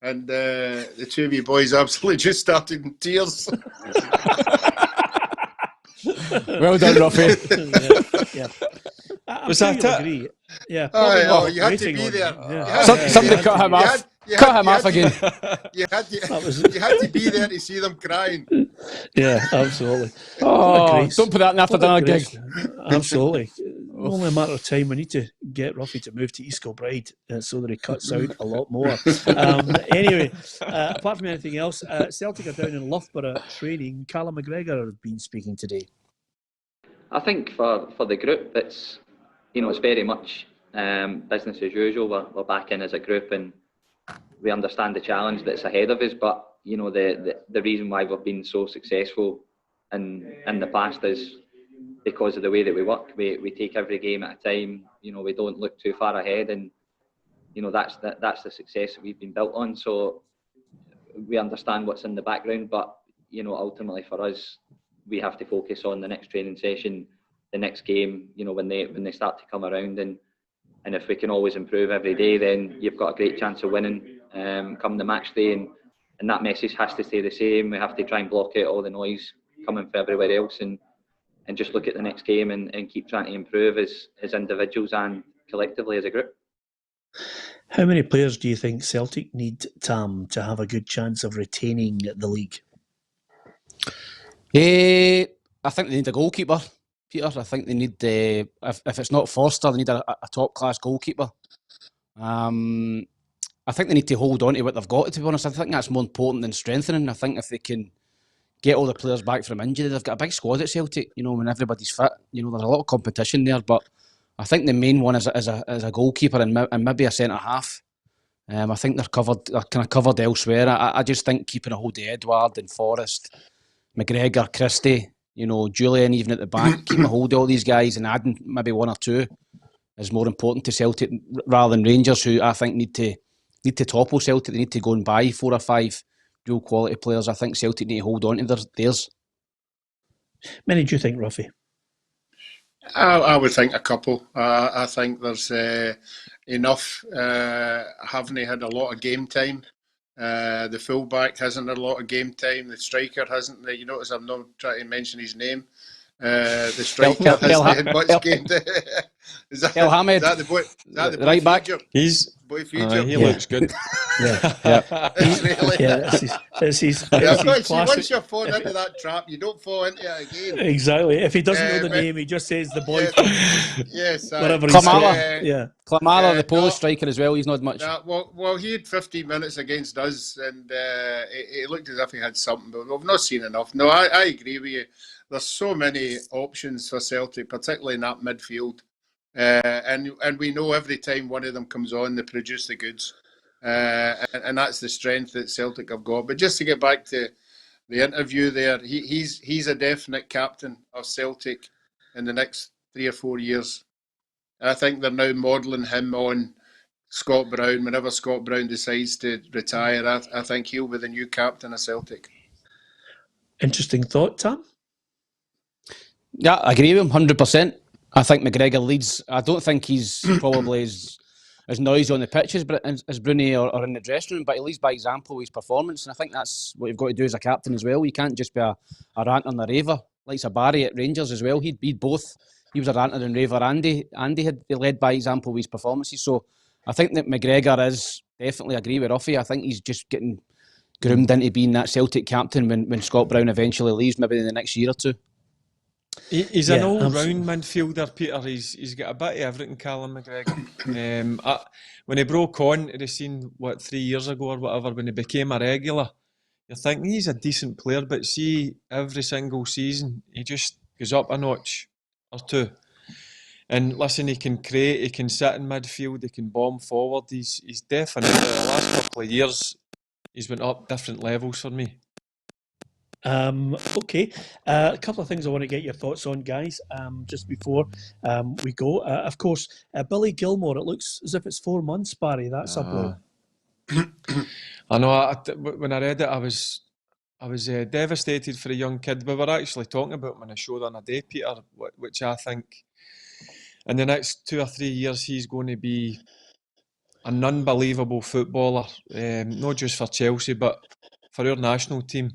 Speaker 3: And the two wee boys absolutely just started in tears.
Speaker 5: Well done, Roughie.
Speaker 2: Yeah. I'm
Speaker 4: Was
Speaker 2: sure
Speaker 4: that
Speaker 2: you'll
Speaker 4: it?
Speaker 2: agree. Yeah, probably not
Speaker 3: you had to
Speaker 2: waiting
Speaker 3: be
Speaker 2: on
Speaker 3: there.
Speaker 2: you. Yeah.
Speaker 3: You had
Speaker 5: Some-
Speaker 3: to be
Speaker 5: somebody
Speaker 3: there.
Speaker 5: cut him
Speaker 3: You
Speaker 5: off.
Speaker 3: had- you
Speaker 5: Cut
Speaker 3: had-
Speaker 5: him
Speaker 3: you
Speaker 5: off
Speaker 3: had to-
Speaker 5: again.
Speaker 3: You had to be there to see them crying.
Speaker 2: Yeah, absolutely.
Speaker 5: Oh, don't put that in after dinner gig.
Speaker 2: Absolutely. Only a matter of time. We need to get Roughie to move to East Kilbride so that he cuts out a lot more. Anyway, apart from anything else, Celtic are down in Loughborough training. Callum McGregor has been speaking today.
Speaker 7: I think for the group, it's very much business as usual. We're back in as a group, and we understand the challenge that's ahead of us. But the reason why we've been so successful in the past is because of the way that we work. We take every game at a time. We don't look too far ahead, and that's the success that we've been built on. So we understand what's in the background, but ultimately for us, we have to focus on the next training session, the next game. When they start to come around, and if we can always improve every day, then you've got a great chance of winning come the match day. And that message has to stay the same. We have to try and block out all the noise coming from everywhere else, and just look at the next game and keep trying to improve as individuals and collectively as a group.
Speaker 2: How many players do you think Celtic need, Tam, to have a good chance of retaining the league?
Speaker 5: I think they need a goalkeeper, Peter. I think they need, if it's not Forster, they need a top-class goalkeeper. I think they need to hold on to what they've got, to be honest. I think that's more important than strengthening. I think if they can get all the players back from injury, they've got a big squad at Celtic, when everybody's fit. There's a lot of competition there, but I think the main one is a goalkeeper and maybe a centre-half. I think they're kind of covered elsewhere. I just think keeping a hold of Edward and Forrest, McGregor, Christie, Julian even at the back, keeping a hold of all these guys and adding maybe one or two is more important to Celtic rather than Rangers, who I think need to topple Celtic. They need to go and buy 4 or 5 real quality players. I think Celtic need to hold on to theirs.
Speaker 2: Many do you think, Roughie?
Speaker 3: I would think a couple. I think there's enough. Haven't had a lot of game time. The fullback hasn't had a lot of game time. The striker hasn't. You notice I'm not trying to mention his name. The striker hasn't had much game time. Is that the boy? Is that the boy
Speaker 5: right back?
Speaker 3: Future?
Speaker 4: He's
Speaker 3: Boy Future.
Speaker 4: he looks good.
Speaker 3: Really?
Speaker 2: It's his classic.
Speaker 3: Once you're falling into that trap, you don't fall into it again.
Speaker 2: Exactly. If he doesn't know the name, he just says the boy.
Speaker 3: Yes.
Speaker 2: Whatever
Speaker 5: Klamala.
Speaker 2: Yeah.
Speaker 5: Klamala, the Polish striker as well, he's not much.
Speaker 3: Well, he had 15 minutes against us, and it looked as if he had something, but we've not seen enough. No, I agree with you. There's so many options for Celtic, particularly in that midfield. And we know every time one of them comes on, they produce the goods. And that's the strength that Celtic have got. But just to get back to the interview there, he's a definite captain of Celtic in the next 3 or 4 years. I think they're now modelling him on Scott Brown. Whenever Scott Brown decides to retire, I think he'll be the new captain of Celtic.
Speaker 2: Interesting thought, Tam.
Speaker 5: Yeah, I agree with him 100%. I think McGregor leads. I don't think he's probably as noisy on the pitches, but as Bruni or in the dressing room. But he leads by example with his performance, and I think that's what you've got to do as a captain as well. You can't just be a ranter and a raver like Barry at Rangers as well. He'd both. He was a ranter and raver. Andy had led by example with his performances. So I think that McGregor is definitely, agree with Roughie. I think he's just getting groomed into being that Celtic captain when Scott Brown eventually leaves, maybe in the next year or two.
Speaker 4: He's an all-round midfielder, Peter. He's got a bit of everything, Callum McGregor. When he broke on to the scene, 3 years ago or whatever, when he became a regular, you're thinking he's a decent player, but see, every single season, he just goes up a notch or two. And listen, he can create, he can sit in midfield, he can bomb forward. He's definitely, the last couple of years, he's went up different levels for me.
Speaker 2: Okay, a couple of things I want to get your thoughts on, guys, just before we go. Of course, Billy Gilmore, it looks as if it's 4 months, Barry. That's up.
Speaker 4: I know, when I read it, I was devastated for a young kid. We were actually talking about him on a show the other day, Peter, which I think in the next 2 or 3 years he's going to be an unbelievable footballer, not just for Chelsea but for our national team.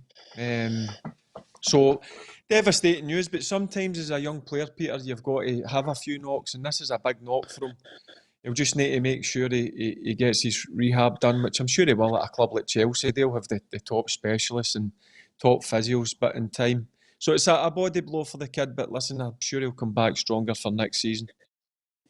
Speaker 4: So devastating news, but sometimes as a young player, Peter, you've got to have a few knocks, and this is a big knock for him. He'll just need to make sure he gets his rehab done, which I'm sure he will at a club like Chelsea. They'll have the top specialists and top physios, but in time. So it's a body blow for the kid, but listen, I'm sure he'll come back stronger for next season.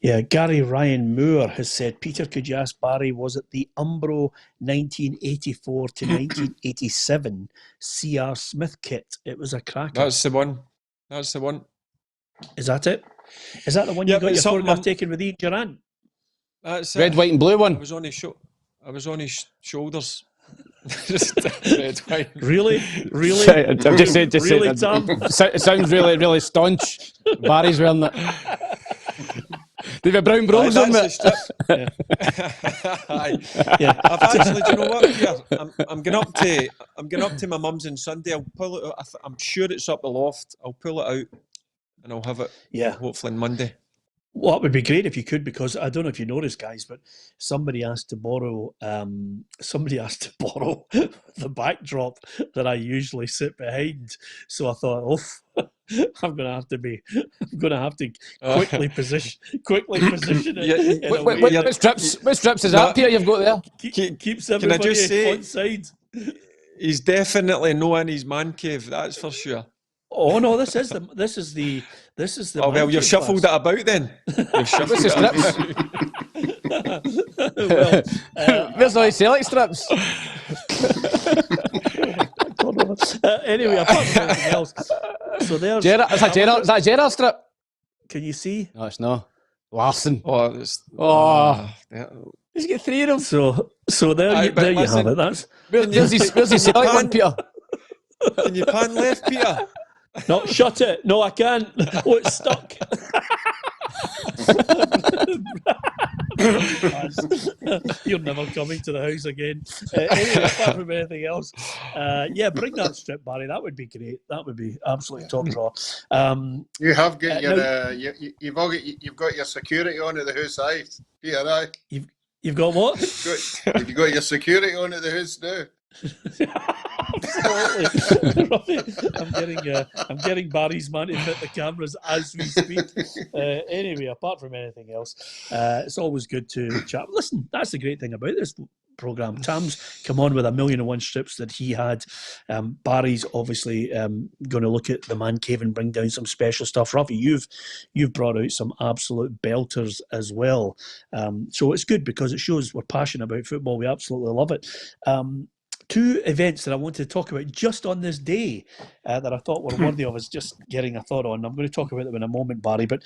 Speaker 2: Yeah, Gary Ryan Moore has said, Peter, could you ask Barry, was it the Umbro 1984 to 1987 C.R. Smith kit? It was a cracker.
Speaker 4: That's the one.
Speaker 2: Is that it? Is that the one you got your photograph taken with Ian Durant?
Speaker 4: That's
Speaker 5: red, white and blue one.
Speaker 4: I was on his shoulders. Red, white.
Speaker 2: Really?
Speaker 5: Just
Speaker 2: really, Tam?
Speaker 5: It sounds really staunch. Barry's wearing it. They've a brown bronze on it.
Speaker 4: I've actually, do you know what? Here, I'm going up to my mum's on Sunday. I'll pull it out. I'm sure it's up the loft. I'll pull it out and I'll have it.
Speaker 2: Yeah.
Speaker 4: Hopefully on Monday.
Speaker 2: Well, it would be great if you could, because I don't know if you noticed, guys, but somebody asked to borrow the backdrop that I usually sit behind. So I thought, I'm going to have to quickly position it.
Speaker 5: What strips is that, Peter? You've got there.
Speaker 2: Keeps everybody on side.
Speaker 4: He's definitely no in his man cave. That's for sure.
Speaker 2: Oh no, this is the.
Speaker 4: Oh well, you've shuffled it about then. You've shuffled
Speaker 5: the strips. Where's all his select strips?
Speaker 2: Anyway, apart from anything else, so there's.
Speaker 5: Is that a Gerrard strip?
Speaker 2: Can you see?
Speaker 5: No, it's not. Larson.
Speaker 2: He's got 3 of them. So there you have it. That's
Speaker 5: where's his select one, Peter?
Speaker 4: Can you pan left, Peter?
Speaker 2: No, shut it. No, I can't. Oh, it's stuck. You're never coming to the house again. Anyway, apart from anything else, bring that strip, Barry. That would be great. That would be absolutely top draw.
Speaker 3: You have got your you've got your security on at the house, Peter.
Speaker 2: You've got what?
Speaker 3: You've got your security on at the house now.
Speaker 2: Absolutely. I'm getting Barry's man to fit the cameras as we speak. Anyway, apart from anything else, it's always good to chat. Listen, that's the great thing about this programme. Tam's come on with 1,000,001 strips that he had. Barry's obviously going to look at the man cave and bring down some special stuff. Roughie, you've brought out some absolute belters as well. So it's good because it shows we're passionate about football. We absolutely love it. 2 events that I wanted to talk about just on this day that I thought were worthy of us just getting a thought on. I'm going to talk about them in a moment, Barry, but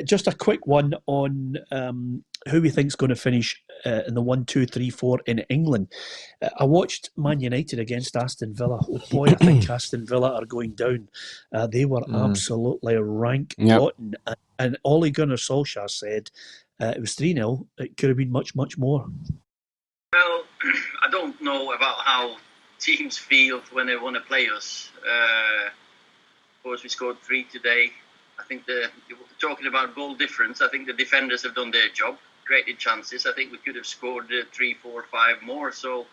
Speaker 2: just a quick one on who we think is going to finish in the 1, 2, 3, 4 in England. I watched Man United against Aston Villa. Oh boy, I think Aston Villa are going down. They were absolutely rank rotten. And Ole Gunnar Solskjaer said it was 3-0. It could have been much, much more.
Speaker 8: Well, I don't know about how teams feel when they want to play us. Of course, we scored 3 today. I think talking about goal difference, I think the defenders have done their job, created chances. I think we could have scored 3, 4, 5 more. So,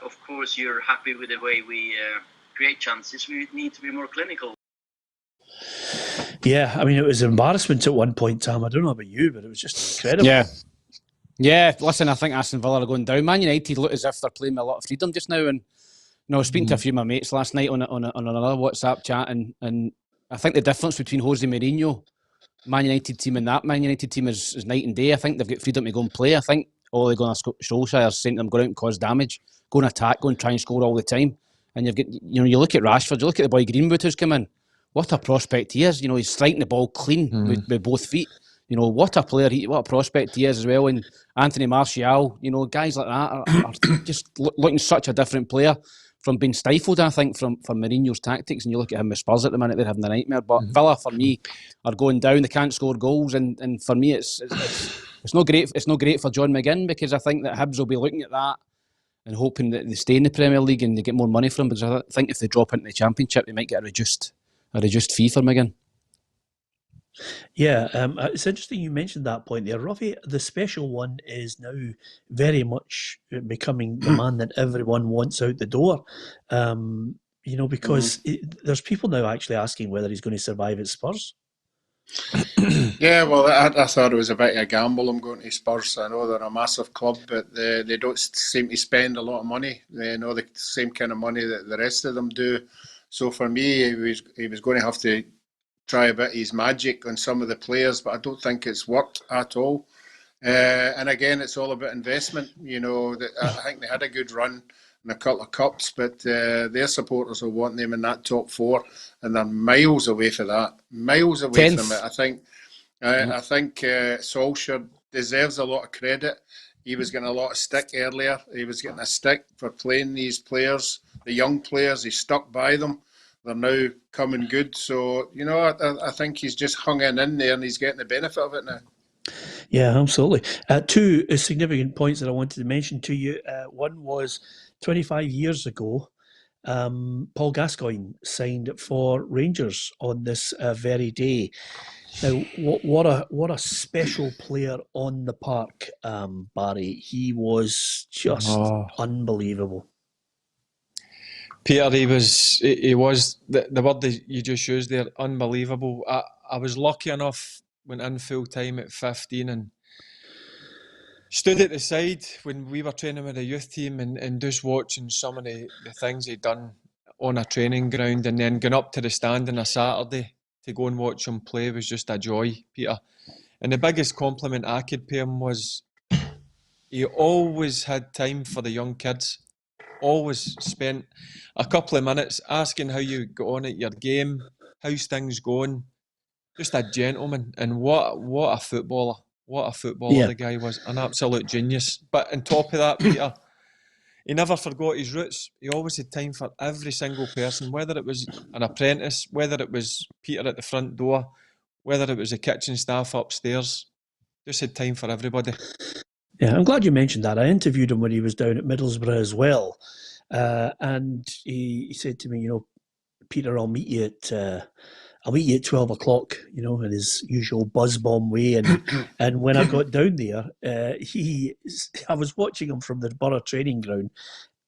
Speaker 8: of course, you're happy with the way we create chances. We need to be more clinical.
Speaker 2: Yeah, I mean, it was an embarrassment at one point, Tam. I don't know about you, but it was just incredible.
Speaker 5: Yeah, listen, I think Aston Villa are going down. Man United look as if they're playing with a lot of freedom just now. And I was speaking to a few of my mates last night on another WhatsApp chat, and I think the difference between Jose Mourinho, Man United team, and that Man United team is night and day. I think they've got freedom to go and play. I think Ole Gunnar Solskjaer is saying to them, go out and cause damage, go and attack, go and try and score all the time. And you look at Rashford, you look at the boy Greenwood who's come in. What a prospect he is. He's striking the ball clean with both feet. You know, what a player, what a prospect he is as well. And Anthony Martial, you know, guys like that are just looking such a different player from being stifled, I think, from Mourinho's tactics. And you look at him with Spurs at the minute, they're having a nightmare. But Villa, for me, are going down. They can't score goals. And for me, it's not great. It's not great for John McGinn, because I think that Hibs will be looking at that and hoping that they stay in the Premier League and they get more money from him. Because I think if they drop into the Championship, they might get a reduced fee for McGinn.
Speaker 2: Yeah, it's interesting you mentioned that point there, Roughie. The special one is now very much becoming the man that everyone wants out the door. You know, because there's people now actually asking whether he's going to survive at Spurs.
Speaker 3: Yeah, well, I thought it was a bit of a gamble. I'm going to Spurs. I know they're a massive club, but they don't seem to spend a lot of money. They know the same kind of money that the rest of them do. So for me, he was going to have to try a bit of his magic on some of the players, but I don't think it's worked at all. And again, it's all about investment. You know, I think they had a good run in a couple of cups, but their supporters will want them in that top four, and they're miles away from that. Miles away from it. I think Solskjaer deserves a lot of credit. He was getting a lot of stick earlier. He was getting a stick for playing these players, the young players. He stuck by them. They're now coming good. So, you know, I think he's just hung in there and he's getting the benefit of it now.
Speaker 2: Yeah, absolutely. Two significant points that I wanted to mention to you. One was 25 years ago, Paul Gascoigne signed for Rangers on this very day. Now, what a special player on the park, Barry. He was just unbelievable.
Speaker 4: Peter, he was the word that you just used there, unbelievable. I was lucky enough, went in full time at 15 and stood at the side when we were training with the youth team and just watching some of the things he'd done on a training ground, and then going up to the stand on a Saturday to go and watch him play was just a joy, Peter. And the biggest compliment I could pay him was he always had time for the young kids. Always spent a couple of minutes asking how you got on at your game, how's things going. Just a gentleman, and what a footballer. What a footballer the guy was. An absolute genius. But on top of that, Peter, he never forgot his roots. He always had time for every single person, whether it was an apprentice, whether it was Peter at the front door, whether it was the kitchen staff upstairs. Just had time for everybody.
Speaker 2: Yeah, I'm glad you mentioned that. I interviewed him when he was down at Middlesbrough as well. And he said to me, you know, Peter, I'll meet you at 12 o'clock, you know, in his usual buzz bomb way. And when I got down there, I was watching him from the Borough training ground,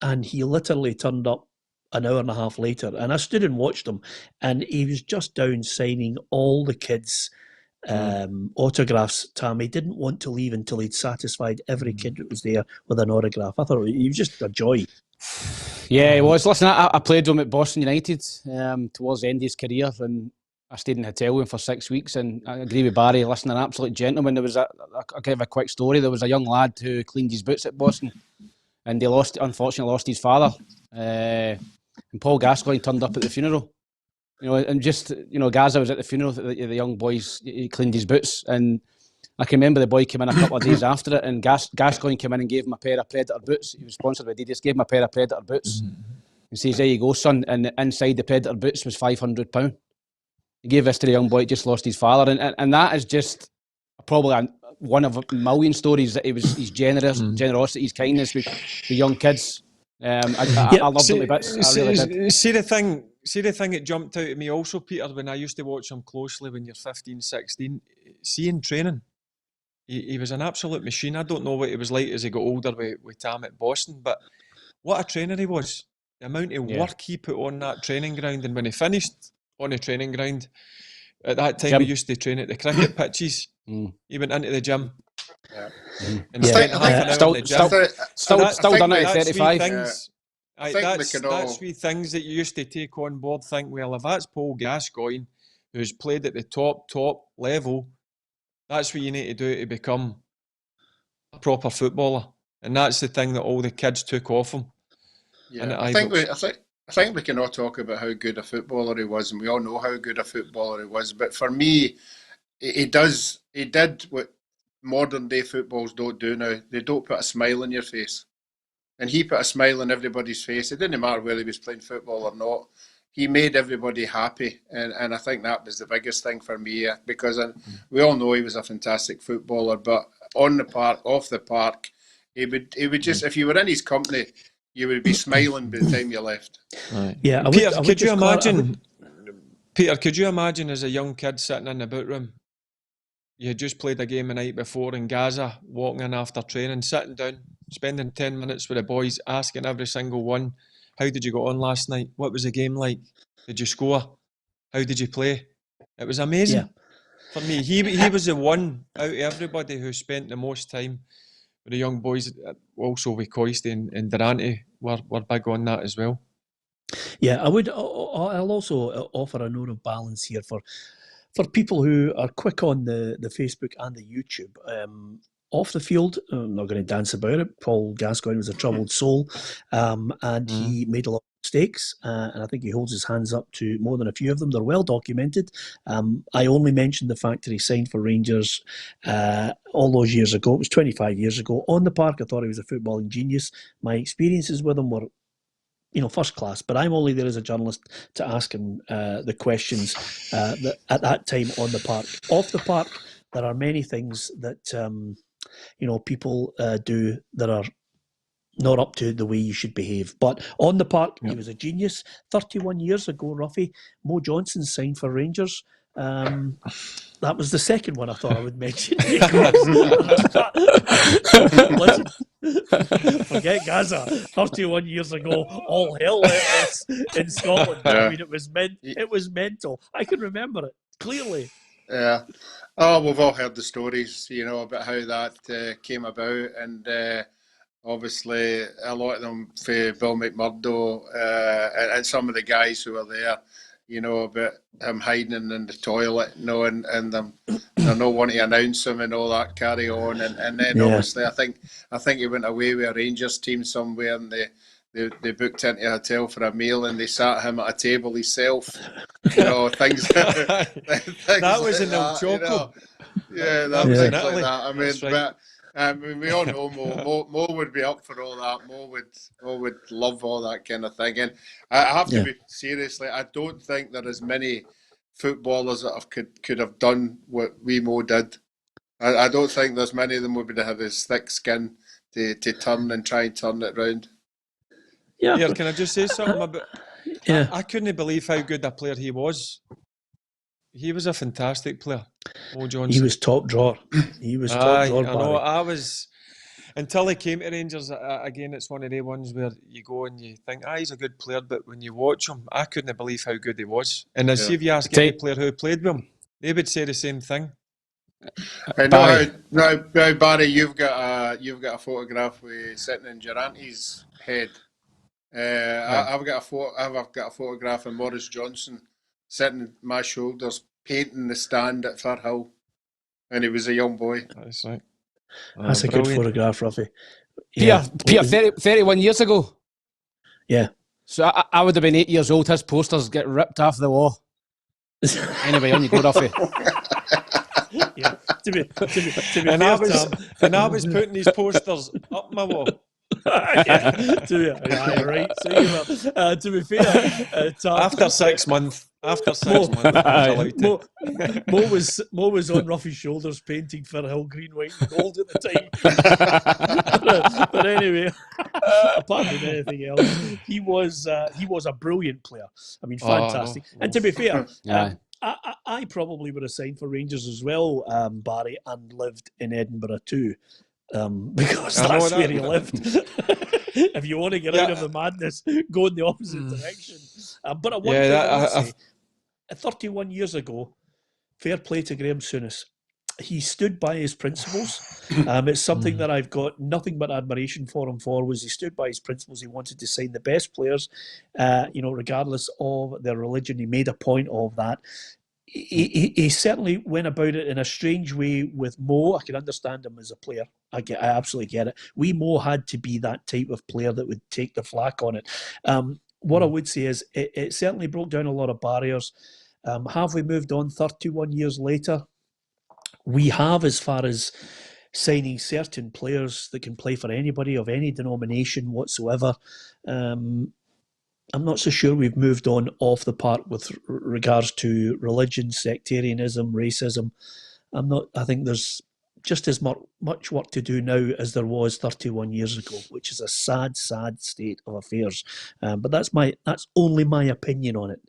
Speaker 2: and he literally turned up an hour and a half later. And I stood and watched him, and he was just down signing all the kids' autographs. Tam, he didn't want to leave until he'd satisfied every kid that was there with an autograph. I thought he was just a joy.
Speaker 5: Yeah, he was. Listen, I played with him at Boston United towards the end of his career, and I stayed in a hotel with him for 6 weeks. And I agree with Barry. Listen, an absolute gentleman. There was I'll give a quick story. There was a young lad who cleaned his boots at Boston, and unfortunately lost his father. And Paul Gascoigne turned up at the funeral. You know, and just, you know, Gaza was at the funeral. The young boys, he cleaned his boots, and I can remember the boy came in a couple of days after it, and Gascoigne came in and gave him a pair of Predator boots. He was sponsored by Adidas. Gave him a pair of Predator boots. He says, "There you go, son." And inside the Predator boots was £500. He gave this to the young boy that just lost his father, and that is just probably one of a million stories that his generosity, his kindness with the young kids. I loved him a bit. I really did.
Speaker 4: See the thing that jumped out at me also, Peter, when I used to watch him closely when you're 15, 16, seeing training. He was an absolute machine. I don't know what he was like as he got older with Tam at Boston, but what a trainer he was. The amount of work he put on that training ground, and when he finished on the training ground, at that time we used to train at the cricket pitches. He went into the gym. And spent half an hour in the gym.
Speaker 5: Still done it at 35.
Speaker 4: That's wee things that you used to take on board, think, well, if that's Paul Gascoigne, who's played at the top level, that's what you need to do to become a proper footballer. And that's the thing that all the kids took off him.
Speaker 3: Yeah, I think we can all talk about how good a footballer he was, and we all know how good a footballer he was. But for me, he did what modern day footballs don't do now. They don't put a smile on your face. And he put a smile on everybody's face. It didn't matter whether he was playing football or not. He made everybody happy. And I think that was the biggest thing for me, because we all know he was a fantastic footballer, but on the park, off the park, he would just, if you were in his company, you would be smiling by the time you left.
Speaker 4: Right.
Speaker 2: Yeah,
Speaker 4: Peter, could you imagine? Peter, could you imagine as a young kid sitting in the boot room? You had just played a game the night before in Gaza, walking in after training, sitting down, spending 10 minutes with the boys, asking every single one, how did you go on last night? What was the game like? Did you score? How did you play? It was amazing for me. He was the one out of everybody who spent the most time with the young boys. Also with Coisty and Durante were big on that as well.
Speaker 2: Yeah, I'll also offer a note of balance here for people who are quick on the Facebook and the YouTube. Off the field, I'm not going to dance about it. Paul Gascoigne was a troubled soul, and he made a lot of mistakes, and I think he holds his hands up to more than a few of them. They're well documented. I only mentioned the fact that he signed for Rangers all those years ago. It was 25 years ago. On the park, I thought he was a footballing genius. My experiences with him were first class, but I'm only there as a journalist to ask him the questions that at that time on the park. Off the park, there are many things that people do that are not up to the way you should behave. But on the park, he was a genius. 31 years ago, Roughie, Mo Johnson signed for Rangers. That was the second one I thought I would mention. Listen, forget Gaza. 31 years ago, all hell let loose in Scotland. I mean, it was mental. I can remember it clearly.
Speaker 3: Yeah. Oh, we've all heard the stories, about how that came about, and obviously a lot of them for Bill McMurdo and some of the guys who were there. About him hiding in the toilet, and them they're not wanting to announce him and all that carry on, and then obviously I think he went away with a Rangers team somewhere, and they booked into a hotel for a meal, and they sat him at a table himself, things.
Speaker 4: That was in El Choco.
Speaker 3: Yeah, that was things like that. I mean, but. We all know Mo would be up for all that. Mo would love all that kind of thing. And I have to be seriously. I don't think there is many footballers that could have done what Mo did. I don't think there's many of them would have his thick skin to turn and try and turn it round.
Speaker 2: Yeah.
Speaker 4: Here, can I just say something about? Yeah. I couldn't believe how good a player he was. He was a fantastic player, Mo Johnson.
Speaker 2: He was top drawer. He was top drawer.
Speaker 4: I know. I was until he came to Rangers. Again, it's one of the ones where you go and you think, he's a good player, but when you watch him, I couldn't believe how good he was. And see if you ask any player who played with him, they would say the same thing.
Speaker 3: Now, Barry, you've got a photograph with sitting in Durante's head. I've got a photograph of Maurice Johnson sitting on my shoulders, painting the stand at Firhill, and he was a young boy.
Speaker 4: That's right.
Speaker 2: That's a good photograph, Roughie.
Speaker 5: Peter, 31 years ago.
Speaker 2: Yeah.
Speaker 5: So I would have been 8 years old. His posters get ripped off the wall. Anyway, on you go, Roughie.
Speaker 2: Yeah. To be
Speaker 4: and I was putting these posters up my wall.
Speaker 2: Right. So to be fair,
Speaker 4: after 6 months, Mo
Speaker 2: was on Roughie's shoulders painting Firhill green, white, and gold at the time. but anyway, apart from anything else, he was a brilliant player. I mean, fantastic. And to be fair, I probably would have signed for Rangers as well, Barry, and lived in Edinburgh too. Because that's where he lived. If you want to get out of the madness, go in the opposite direction. But at one thing I would say, 31 years ago, fair play to Graham Souness. He stood by his principles. It's something that I've got nothing but admiration for him for. Was he stood by his principles? He wanted to sign the best players, regardless of their religion. He made a point of that. He certainly went about it in a strange way with Mo. I can understand him as a player. I absolutely get it. Mo had to be that type of player that would take the flak on it. What I would say is it certainly broke down a lot of barriers. Have we moved on 31 years later? we have as far as signing certain players that can play for anybody of any denomination whatsoever. I'm not so sure we've moved on off the part with regards to religion, sectarianism, racism. I think there's just as much work to do now as there was 31 years ago, which is a sad, sad state of affairs. But that's only my opinion on it.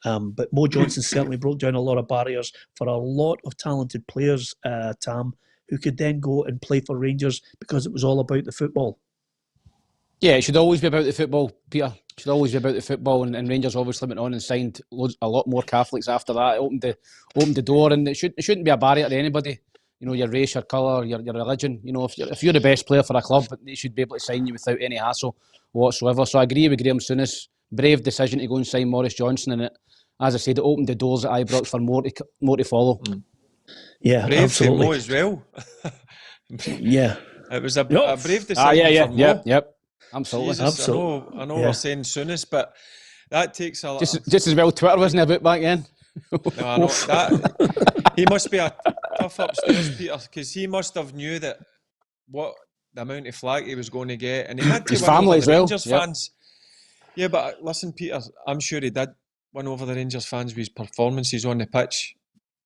Speaker 2: But Mo Johnson certainly broke down a lot of barriers for a lot of talented players, Tam, who could then go and play for Rangers because it was all about the football.
Speaker 5: Yeah, it should always be about the football, Peter. It should always be about the football, and Rangers obviously went on and signed a lot more Catholics after that. It opened the door, and it shouldn't be a barrier to anybody. You know, your race, your colour, your religion. You know, if you're the best player for a club, they should be able to sign you without any hassle whatsoever. So I agree with Graham Souness. Brave decision to go and sign Maurice Johnson, and as I said, it opened the doors at Ibrox for more to follow.
Speaker 2: Yeah,
Speaker 4: brave
Speaker 2: absolutely.
Speaker 4: for Mo as well.
Speaker 2: Yeah,
Speaker 4: it was a brave decision for Mo.
Speaker 5: Yep. Absolutely.
Speaker 4: Jesus,
Speaker 2: absolutely.
Speaker 4: I know we're saying Souness, but that takes a lot.
Speaker 5: Just as well Twitter wasn't about back then.
Speaker 4: No, I know that. He must be a tough upstairs, Peter, because he must have knew that what the amount of flag he was going to get, and he had to
Speaker 5: his
Speaker 4: win
Speaker 5: family
Speaker 4: over
Speaker 5: as
Speaker 4: the
Speaker 5: well.
Speaker 4: Rangers fans. Yeah, but listen, Peter, I'm sure he did win over the Rangers fans with his performances on the pitch,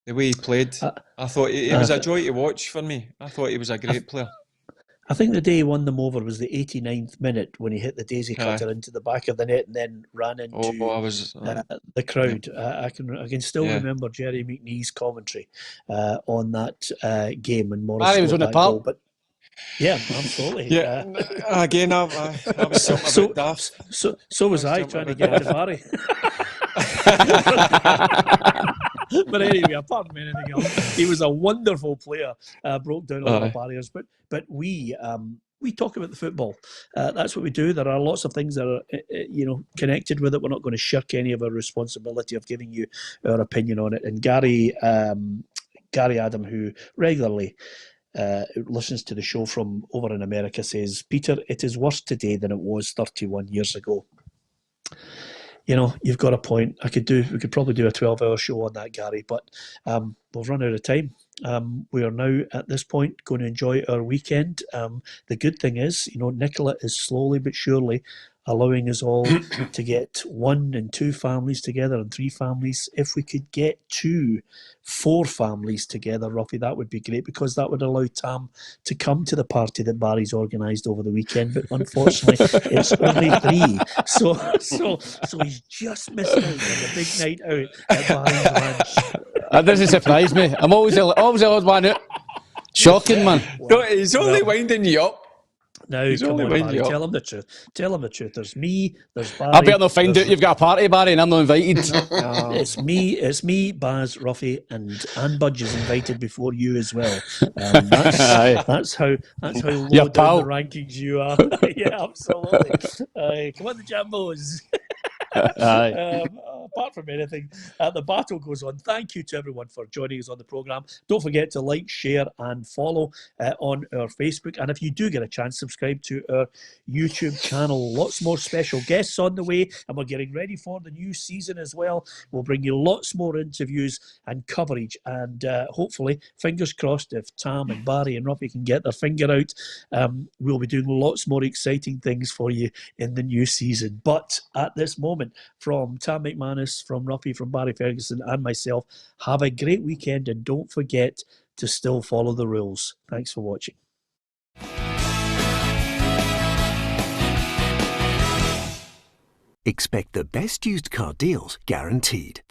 Speaker 4: the way he played. I thought he was a joy to watch for me. I thought he was a great player.
Speaker 2: I think the day he won them over was the 89th minute when he hit the daisy cutter into the back of the net and then ran into the crowd. I can still remember Jerry McNee's commentary on that game and Morris
Speaker 5: Barry was on the park.
Speaker 2: But yeah, absolutely.
Speaker 4: Yeah, again, I was something about daft.
Speaker 2: So was I trying to get to Barry. But anyway, apart from anything else, he was a wonderful player. Broke down a lot of barriers, but we talk about the football. That's what we do. There are lots of things that are connected with it. We're not going to shirk any of our responsibility of giving you our opinion on it. And Gary Adam, who regularly listens to the show from over in America, says, Peter, it is worse today than it was 31 years ago. You know, you've got a point. We could probably do a 12-hour show on that, Gary, but we've run out of time. We are now at this point going to enjoy our weekend. The good thing is, Nicola is slowly but surely allowing us all to get 1 and 2 families together and 3 families. If we could get 4 families together, Roughie, that would be great, because that would allow Tam to come to the party that Barry's organised over the weekend. But unfortunately, it's only 3. So he's just missed out on the big night out at Barry's ranch.
Speaker 5: That doesn't surprise me. I'm always the odd one out. Shocking, man.
Speaker 4: He's only winding you up.
Speaker 2: Now, come on, Barry, tell him the truth. Tell him the truth. There's me, there's Barry.
Speaker 5: I better not find out you've got a party, Barry, and I'm not invited.
Speaker 2: No. It's me, Baz, Roughie, and Budge is invited before you as well. That's how low down the rankings you are. Yeah, absolutely. Come on, the Jambos. Apart from anything, the battle goes on. Thank you to everyone for joining us on the programme. Don't forget to like, share and follow on our Facebook. And if you do get a chance, subscribe to our YouTube channel. Lots more special guests on the way, and we're getting ready for the new season as well. We'll bring you lots more interviews and coverage, and hopefully, fingers crossed, if Tam and Barry and Roughie can get their finger out, we'll be doing lots more exciting things for you in the new season. But at this moment, from Tam McManus, from Roughie, from Barry Ferguson and myself, have a great weekend, and don't forget to still follow the rules. Thanks for watching.
Speaker 1: Expect the best used car deals guaranteed.